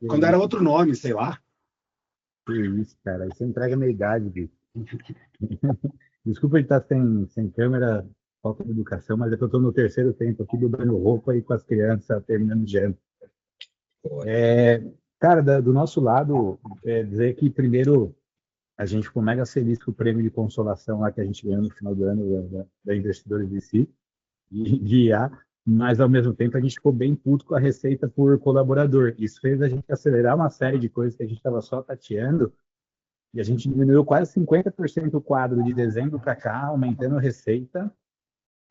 Speaker 1: Quando era outro nome, sei lá.
Speaker 7: Que isso, cara. Isso entrega minha idade, bicho. Desculpa de estar sem câmera, falta de educação, mas é que eu estou no terceiro tempo aqui dobrando roupa e com as crianças terminando janta. Cara, do nosso lado, dizer que primeiro a gente ficou mega feliz com o prêmio de consolação lá que a gente ganhou no final do ano da Investidores VC, de IA, mas ao mesmo tempo a gente ficou bem puto com a receita por colaborador. Isso fez a gente acelerar uma série de coisas que a gente estava só tateando, e a gente diminuiu quase 50% o quadro de dezembro para cá, aumentando a receita,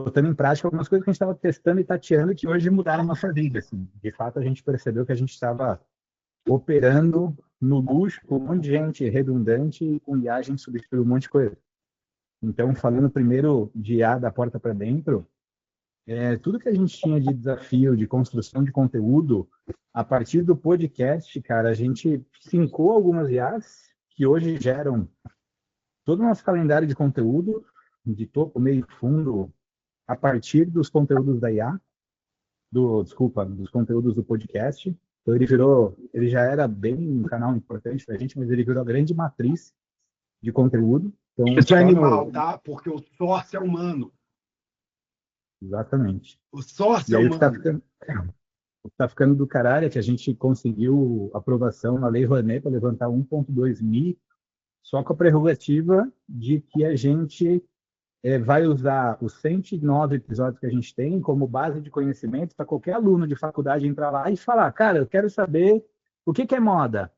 Speaker 7: botando em prática algumas coisas que a gente estava testando e tateando que hoje mudaram a nossa vida. Assim. De fato, a gente percebeu que a gente estava operando no luxo com um monte de gente redundante e com IA a gente substituiu um monte de coisa. Então, falando primeiro de IA da porta para dentro, tudo que a gente tinha de desafio, de construção de conteúdo, a partir do podcast, cara, a gente sincou algumas IAs que hoje geram todo o nosso calendário de conteúdo, de topo, meio e fundo, a partir dos conteúdos da IA, dos conteúdos do podcast. Então ele já era bem um canal importante para a gente, mas ele virou a grande matriz de conteúdo. Então,
Speaker 1: isso é animal, tá? Porque o source é humano.
Speaker 7: Exatamente.
Speaker 1: O source
Speaker 7: é
Speaker 1: humano.
Speaker 7: O que está ficando do caralho é que a gente conseguiu aprovação na Lei Rouanet para levantar 1,2 mil, só com a prerrogativa de que a gente vai usar os 109 episódios que a gente tem como base de conhecimento para qualquer aluno de faculdade entrar lá e falar, cara, eu quero saber o que é moda.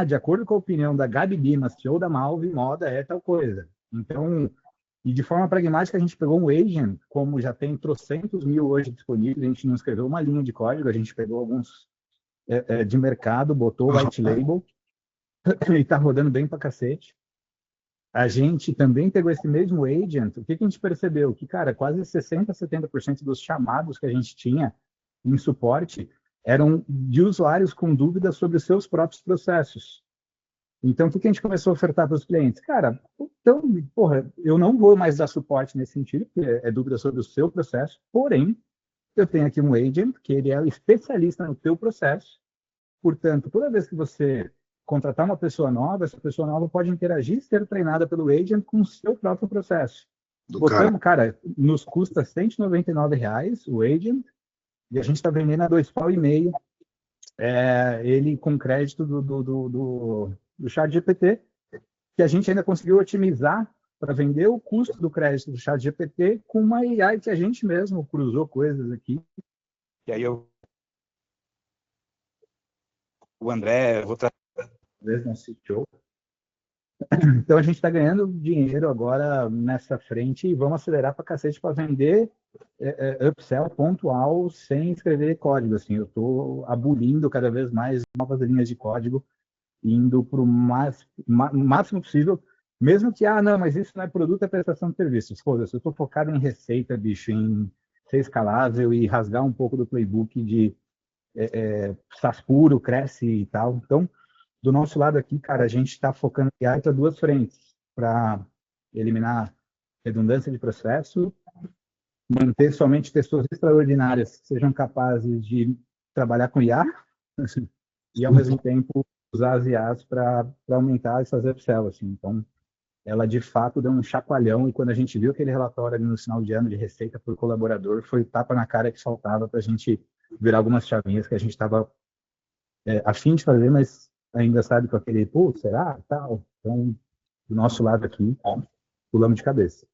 Speaker 7: De acordo com a opinião da Gabi Dynasty ou da Malve, moda é tal coisa. Então, e de forma pragmática, a gente pegou um agent, como já tem trocentos mil hoje disponíveis, a gente não escreveu uma linha de código, a gente pegou alguns de mercado, botou white label, e está rodando bem pra cacete. A gente também pegou esse mesmo agent, o que a gente percebeu? Que, cara, quase 60%, 70% dos chamados que a gente tinha em suporte eram de usuários com dúvidas sobre os seus próprios processos. Então, o que a gente começou a ofertar para os clientes? Cara, então, eu não vou mais dar suporte nesse sentido, porque é dúvida sobre o seu processo, porém, eu tenho aqui um agent, que ele é o especialista no teu processo, portanto, toda vez que você contratar uma pessoa nova, essa pessoa nova pode interagir e ser treinada pelo agent com o seu próprio processo. Botamos, cara, nos custa R$199 o agent, e a gente está vendendo a R$2,5 ele com crédito do ChatGPT, que a gente ainda conseguiu otimizar para vender o custo do crédito do ChatGPT com uma AI que a gente mesmo cruzou coisas aqui. E aí o André, vou trazer no CTO, Então a gente está ganhando dinheiro agora nessa frente e vamos acelerar para cacete para vender upsell pontual sem escrever código. Assim, eu estou abolindo cada vez mais novas linhas de código, indo para o máximo possível, mesmo que, não, mas isso não é produto, é prestação de serviços. Foda-se, eu estou focado em receita, bicho, em ser escalável e rasgar um pouco do playbook de SaaS puro, cresce e tal. Então, do nosso lado aqui, cara, a gente está focando em AI para duas frentes, para eliminar redundância de processo, manter somente pessoas extraordinárias que sejam capazes de trabalhar com IA e, ao mesmo tempo, usar as IAs para aumentar essas upsell, assim. Então, ela, de fato, deu um chacoalhão e quando a gente viu aquele relatório ali no final de ano de receita por colaborador, foi tapa na cara que faltava para a gente virar algumas chavinhas que a gente estava a fim de fazer, mas ainda sabe com aquele, pô, será? Tal. Então, do nosso lado aqui, pulamos de cabeça.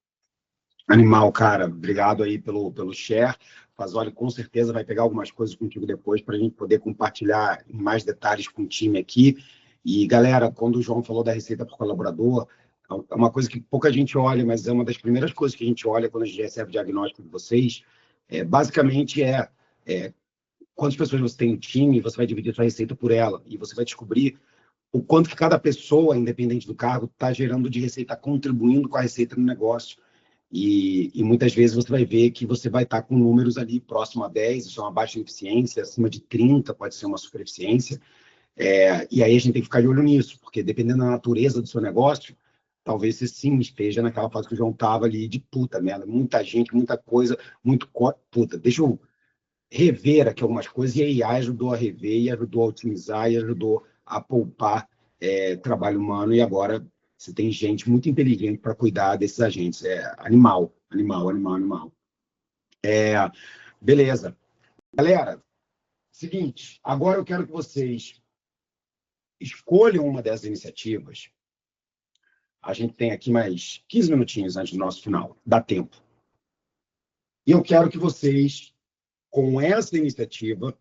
Speaker 1: Animal, cara. Obrigado aí pelo share. Fazoli com certeza vai pegar algumas coisas contigo depois para a gente poder compartilhar em mais detalhes com o time aqui. E, galera, quando o João falou da receita por colaborador, é uma coisa que pouca gente olha, mas é uma das primeiras coisas que a gente olha quando a gente recebe o diagnóstico de vocês. Basicamente quantas pessoas você tem no time, você vai dividir a sua receita por ela e você vai descobrir o quanto que cada pessoa, independente do cargo, está gerando de receita, está contribuindo com a receita no negócio. E muitas vezes você vai ver que você vai estar com números ali próximo a 10, isso é uma baixa eficiência, acima de 30 pode ser uma super eficiência. E aí a gente tem que ficar de olho nisso, porque dependendo da natureza do seu negócio, talvez você sim esteja naquela fase que o João estava ali de puta merda, muita gente, muita coisa, puta, deixa eu rever aqui algumas coisas, e a AI ajudou a rever, e ajudou a otimizar, e ajudou a poupar trabalho humano, e agora você tem gente muito inteligente para cuidar desses agentes. Animal. Beleza. Galera, seguinte, agora eu quero que vocês escolham uma dessas iniciativas. A gente tem aqui mais 15 minutinhos antes do nosso final. Dá tempo. E eu quero que vocês, com essa iniciativa,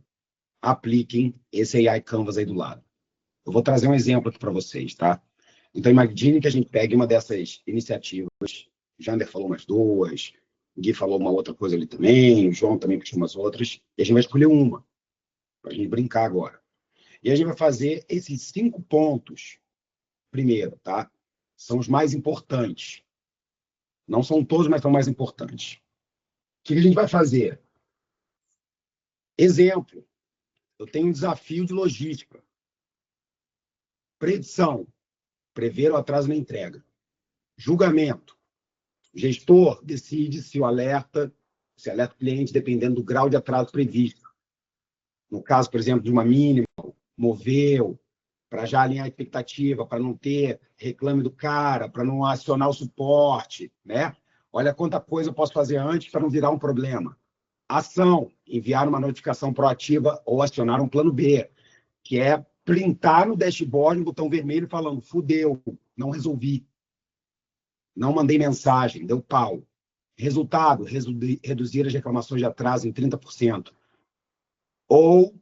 Speaker 1: apliquem esse AI Canvas aí do lado. Eu vou trazer um exemplo aqui para vocês, tá? Então, imagine que a gente pegue uma dessas iniciativas. O Jander falou umas duas, o Gui falou uma outra coisa ali também, o João também puxou umas outras, e a gente vai escolher uma, para a gente brincar agora. E a gente vai fazer esses 5 pontos primeiro, tá? São os mais importantes. Não são todos, mas são mais importantes. O que a gente vai fazer? Exemplo. Eu tenho um desafio de logística. Predição. Prever o atraso na entrega. Julgamento. O gestor decide se alerta o cliente dependendo do grau de atraso previsto. No caso, por exemplo, de uma mínima, moveu, para já alinhar a expectativa, para não ter reclame do cara, para não acionar o suporte, né? Olha quanta coisa eu posso fazer antes para não virar um problema. Ação, enviar uma notificação proativa ou acionar um plano B, que é printar no dashboard um botão vermelho falando, fudeu, não resolvi. Não mandei mensagem, deu pau. Resultado, reduzir as reclamações de atraso em 30%. Ou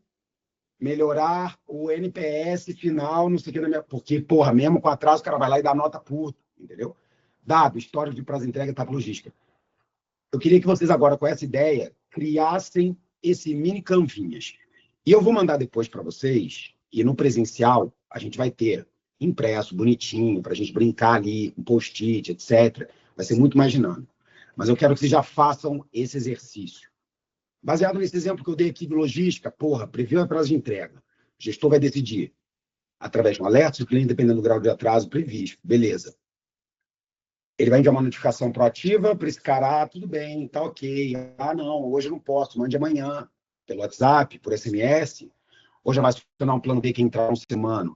Speaker 1: melhorar o NPS final, não sei o que, porque, porra, mesmo com atraso, o cara vai lá e dá nota puta, entendeu? Dado, histórico de prazo de entrega, etapa logística. Eu queria que vocês agora, com essa ideia, criassem esse mini canvinhas. E eu vou mandar depois para vocês, e no presencial, a gente vai ter impresso, bonitinho, para a gente brincar ali, com post-it, etc. Vai ser muito mais dinâmico. Mas eu quero que vocês já façam esse exercício. Baseado nesse exemplo que eu dei aqui de logística, previu a prazo de entrega. O gestor vai decidir, através de um alerta, se o cliente, dependendo do grau de atraso previsto. Beleza. Ele vai enviar uma notificação proativa para esse cara, tudo bem, tá ok. Não, hoje eu não posso, mande amanhã, pelo WhatsApp, por SMS. Ou já vai funcionar um plano B que entrar uma semana.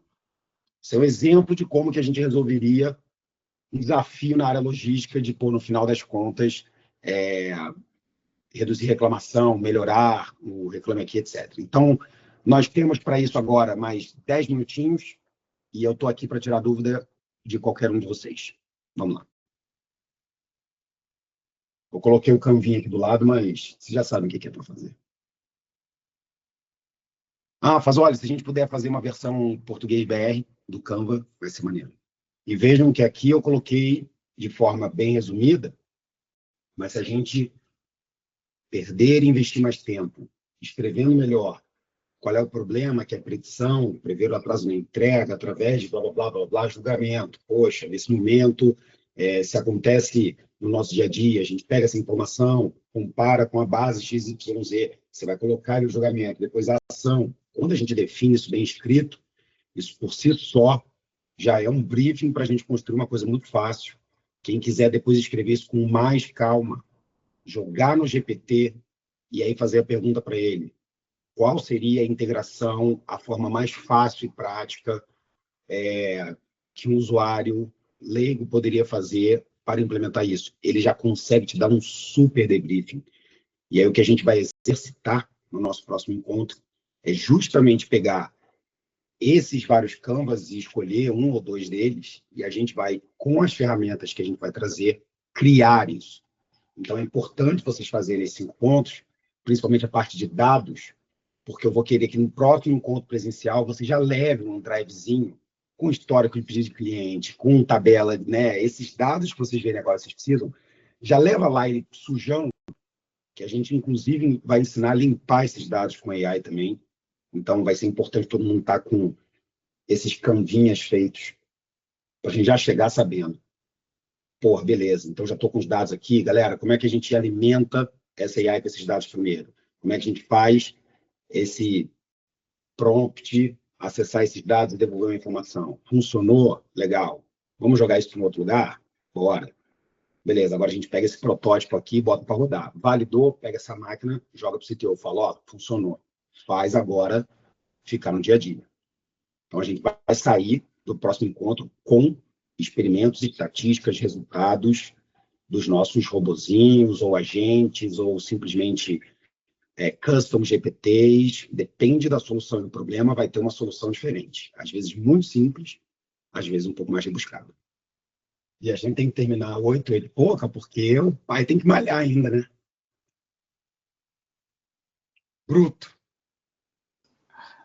Speaker 1: Esse é um exemplo de como que a gente resolveria um desafio na área logística de, no final das contas, reduzir reclamação, melhorar o Reclame Aqui, etc. Então, nós temos para isso agora mais 10 minutinhos e eu estou aqui para tirar dúvida de qualquer um de vocês. Vamos lá. Eu coloquei o canvinho aqui do lado, mas vocês já sabem o que é para fazer. Olha, se a gente puder fazer uma versão português BR do Canva, vai ser maneiro. E vejam que aqui eu coloquei de forma bem resumida, mas se a gente perder e investir mais tempo, escrevendo melhor, qual é o problema, que é a predição, prever o atraso na entrega, através de blá, blá, blá, blá, blá, julgamento. Poxa, nesse momento, se acontece no nosso dia a dia, a gente pega essa informação, compara com a base XYZ, você vai colocar o julgamento, depois a ação. Quando a gente define isso bem escrito, isso por si só já é um briefing para a gente construir uma coisa muito fácil. Quem quiser depois escrever isso com mais calma, jogar no GPT e aí fazer a pergunta para ele: qual seria a integração, a forma mais fácil e prática que um usuário leigo poderia fazer para implementar isso? Ele já consegue te dar um super debriefing. E aí o que a gente vai exercitar no nosso próximo encontro é justamente pegar esses vários canvas e escolher um ou dois deles, e a gente vai, com as ferramentas que a gente vai trazer, criar isso. Então é importante vocês fazerem esses 5 pontos, principalmente a parte de dados, porque eu vou querer que no próximo encontro presencial você já leve um drivezinho com histórico de pedido de cliente, com tabela, né? Esses dados que vocês verem agora, vocês precisam, já leva lá ele sujão, que a gente, inclusive, vai ensinar a limpar esses dados com AI também. Então, vai ser importante todo mundo estar com esses canvinhas feitos, para a gente já chegar sabendo. Pô, beleza, então já estou com os dados aqui. Galera, como é que a gente alimenta essa AI com esses dados primeiro? Como é que a gente faz esse prompt, acessar esses dados e devolver uma informação? Funcionou? Legal. Vamos jogar isso para um outro lugar? Bora. Beleza, agora a gente pega esse protótipo aqui e bota para rodar. Validou, pega essa máquina, joga para o CTO, fala, ó, funcionou. Faz agora ficar no dia a dia. Então, a gente vai sair do próximo encontro com experimentos e estatísticas, resultados dos nossos robozinhos, ou agentes, ou simplesmente custom GPTs. Depende da solução do problema, vai ter uma solução diferente. Às vezes muito simples, às vezes um pouco mais rebuscada. E a gente tem que terminar 8 e pouca, porque o pai tem que malhar ainda, né? Bruto.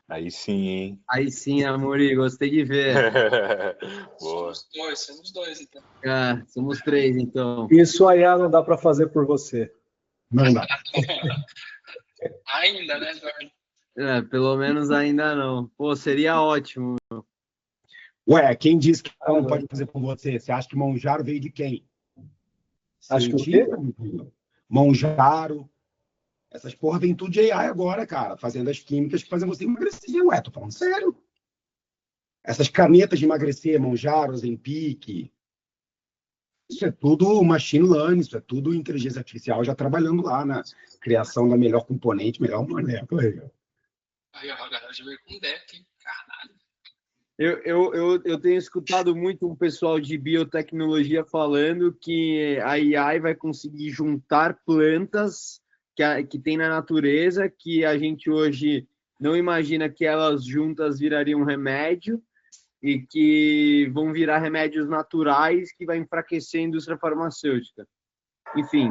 Speaker 5: Aí sim, hein?
Speaker 3: Aí sim, Amori, gostei de ver.
Speaker 5: Boa.
Speaker 8: Somos dois, então.
Speaker 3: Somos 3, então.
Speaker 9: Isso aí não dá para fazer por você.
Speaker 1: Não dá.
Speaker 8: Ainda, né, Eduardo?
Speaker 3: Pelo menos ainda não. Pô, seria ótimo.
Speaker 1: Ué, quem disse que não pode fazer por você? Você acha que Monjaro veio de quem?
Speaker 9: Acho que o quê?
Speaker 1: Monjaro. Essas porra vem tudo de AI agora, cara. Fazendo as químicas que fazem você emagrecer. Ué, tô falando sério. Essas canetas de emagrecer, Monjaro, Ozempic, isso é tudo machine learning, isso é tudo inteligência artificial já trabalhando lá na criação da melhor componente, melhor molécula.
Speaker 8: Aí, ó, a galera já veio com deck, hein? Caralho.
Speaker 3: Eu tenho escutado muito um pessoal de biotecnologia falando que a AI vai conseguir juntar plantas que tem na natureza, que a gente hoje não imagina que elas juntas virariam remédio e que vão virar remédios naturais que vai enfraquecer a indústria farmacêutica. Enfim,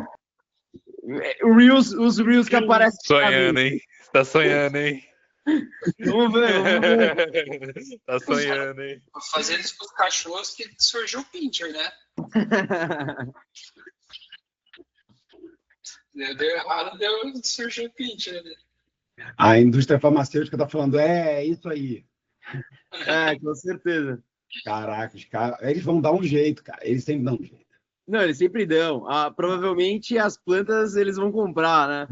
Speaker 3: os Reels que aparecem...
Speaker 5: Sonhando, hein? Tá sonhando, hein?
Speaker 3: Vamos ver.
Speaker 5: Tá sonhando, hein?
Speaker 8: Vou fazer isso com os cachorros que surgiu o Pinter, né? Deu errado, surgiu o Pinter, né?
Speaker 1: A indústria farmacêutica está falando, isso aí.
Speaker 3: Com certeza.
Speaker 1: Caraca, os caras, eles vão dar um jeito, cara. Eles sempre dão um jeito.
Speaker 3: Não, eles sempre dão. Provavelmente as plantas eles vão comprar, né?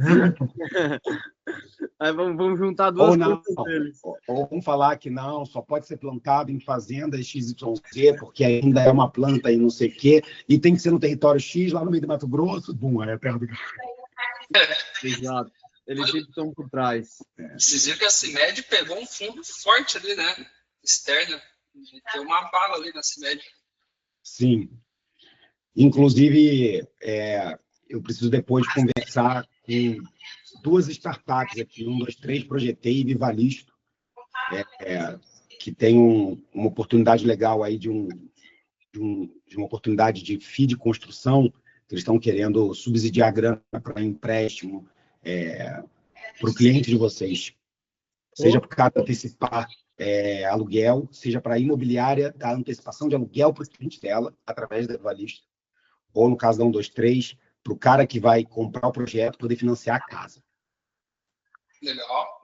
Speaker 3: Aí vamos juntar duas plantas deles.
Speaker 1: Ou vamos falar que não, só pode ser plantado em fazendas XYZ, porque ainda é uma planta e não sei o quê, e tem que ser no território X, lá no meio do Mato Grosso. Bum, aí é terra do...
Speaker 3: Exato. Eles sempre estão por trás.
Speaker 8: Vocês viram que a CIMED pegou um fundo forte ali, né? Externo. Tem uma bala ali na CIMED.
Speaker 1: Sim. Inclusive, eu preciso depois conversar com 2 startups aqui, 1, 2, 3, Projetei e Vivalisto, que tem uma oportunidade legal aí de uma oportunidade de FII de construção, que eles estão querendo subsidiar grana para empréstimo para o cliente de vocês. Seja por causa antecipar aluguel, seja para a imobiliária dar antecipação de aluguel para o cliente dela, através da Evalista, ou no caso da 123, para o cara que vai comprar o projeto poder financiar a casa.
Speaker 8: Legal.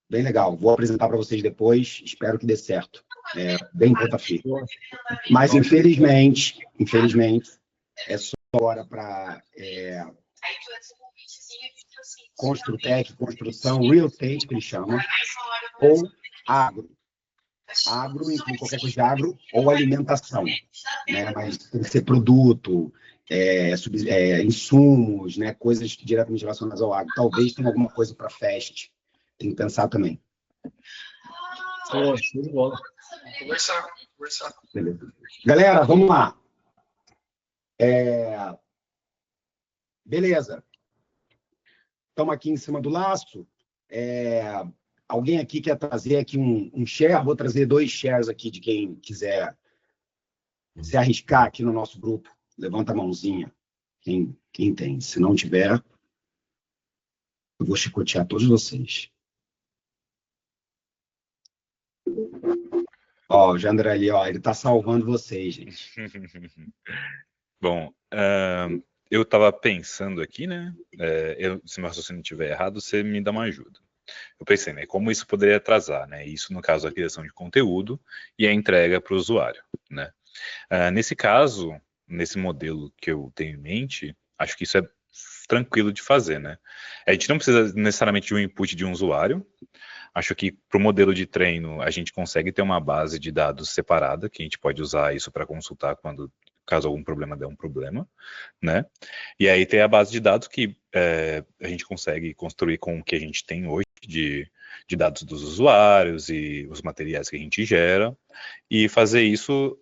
Speaker 1: Bem legal. Vou apresentar para vocês depois, espero que dê certo. Bem ponta firme. Mas, infelizmente, é só agora para Construtec, construção, real estate, que eles chamam, ou agro. Agro inclui qualquer coisa de agro ou alimentação, né? Mas tem que ser produto, insumos, né? Coisas diretamente relacionadas ao agro. Talvez tenha alguma coisa para fest. Tem que pensar também.
Speaker 9: Show de bola.
Speaker 8: Conversar.
Speaker 1: Beleza. Galera, vamos lá. Beleza. Estamos aqui em cima do laço. Alguém aqui quer trazer aqui um share? Vou trazer 2 shares aqui de quem quiser se arriscar aqui no nosso grupo. Levanta a mãozinha. Quem tem? Se não tiver, eu vou chicotear todos vocês. Ó, o Jandra ali, ó, ele tá salvando vocês, gente.
Speaker 5: Bom, eu estava pensando aqui, né? Se meu raciocínio estiver errado, você me dá uma ajuda. Eu pensei, né? Como isso poderia atrasar, né? Isso, no caso, a criação de conteúdo e a entrega para o usuário, né? Nesse caso, nesse modelo que eu tenho em mente, acho que isso é tranquilo de fazer, né? A gente não precisa necessariamente de um input de um usuário. Acho que para o modelo de treino a gente consegue ter uma base de dados separada, que a gente pode usar isso para consultar caso algum problema der um problema, né? E aí tem a base de dados que a gente consegue construir com o que a gente tem hoje de dados dos usuários e os materiais que a gente gera, e fazer isso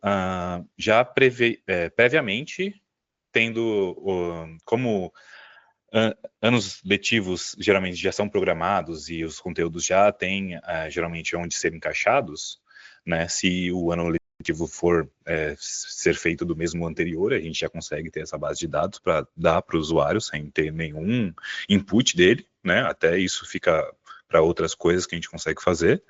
Speaker 5: já previamente, tendo como anos letivos geralmente já são programados e os conteúdos já têm geralmente onde ser encaixados, né? Se o ano letivo for ser feito do mesmo anterior, a gente já consegue ter essa base de dados para dar para o usuário sem ter nenhum input dele, né? Até isso fica para outras coisas que a gente consegue fazer.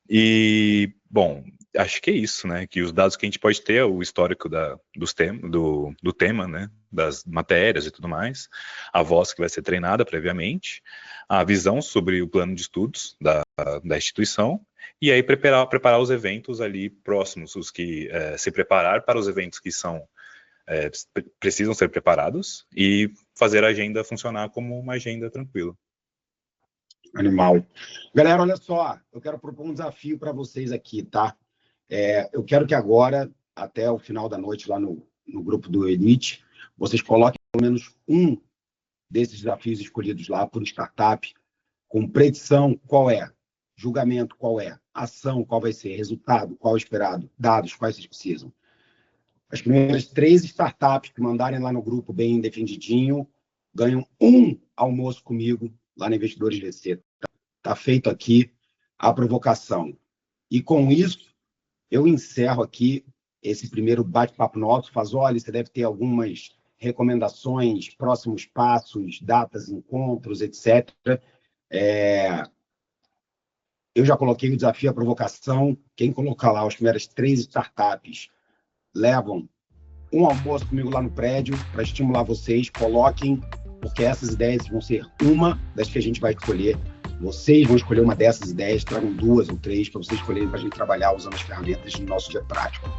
Speaker 5: E, bom, acho que é isso, né? Que os dados que a gente pode ter é o histórico do tema, né? Das matérias e tudo mais, a voz que vai ser treinada previamente, a visão sobre o plano de estudos da instituição, e aí preparar os eventos ali próximos, os que se preparar para os eventos que precisam ser preparados e fazer a agenda funcionar como uma agenda tranquila.
Speaker 1: Animal. Galera, olha só, eu quero propor um desafio para vocês aqui, tá? Eu quero que agora, até o final da noite, lá no grupo do Elite, vocês coloquem pelo menos um desses desafios escolhidos lá por startup, com predição, qual é, julgamento, qual é, ação, qual vai ser, resultado, qual é o esperado, dados, quais vocês precisam. As primeiras 3 startups que mandarem lá no grupo bem defendidinho, ganham um almoço comigo lá no Investidores VC. Tá feito aqui a provocação. E com isso, eu encerro aqui esse primeiro bate-papo nosso. Fazoli, você deve ter algumas recomendações, próximos passos, datas, encontros, etc. Eu já coloquei o desafio, a provocação. Quem colocar lá as primeiras 3 startups levam um almoço comigo lá no prédio para estimular vocês. Coloquem, porque essas ideias vão ser uma das que a gente vai escolher. Vocês vão escolher uma dessas ideias, tragam 2 ou 3 para vocês escolherem para a gente trabalhar usando as ferramentas no nosso dia prático.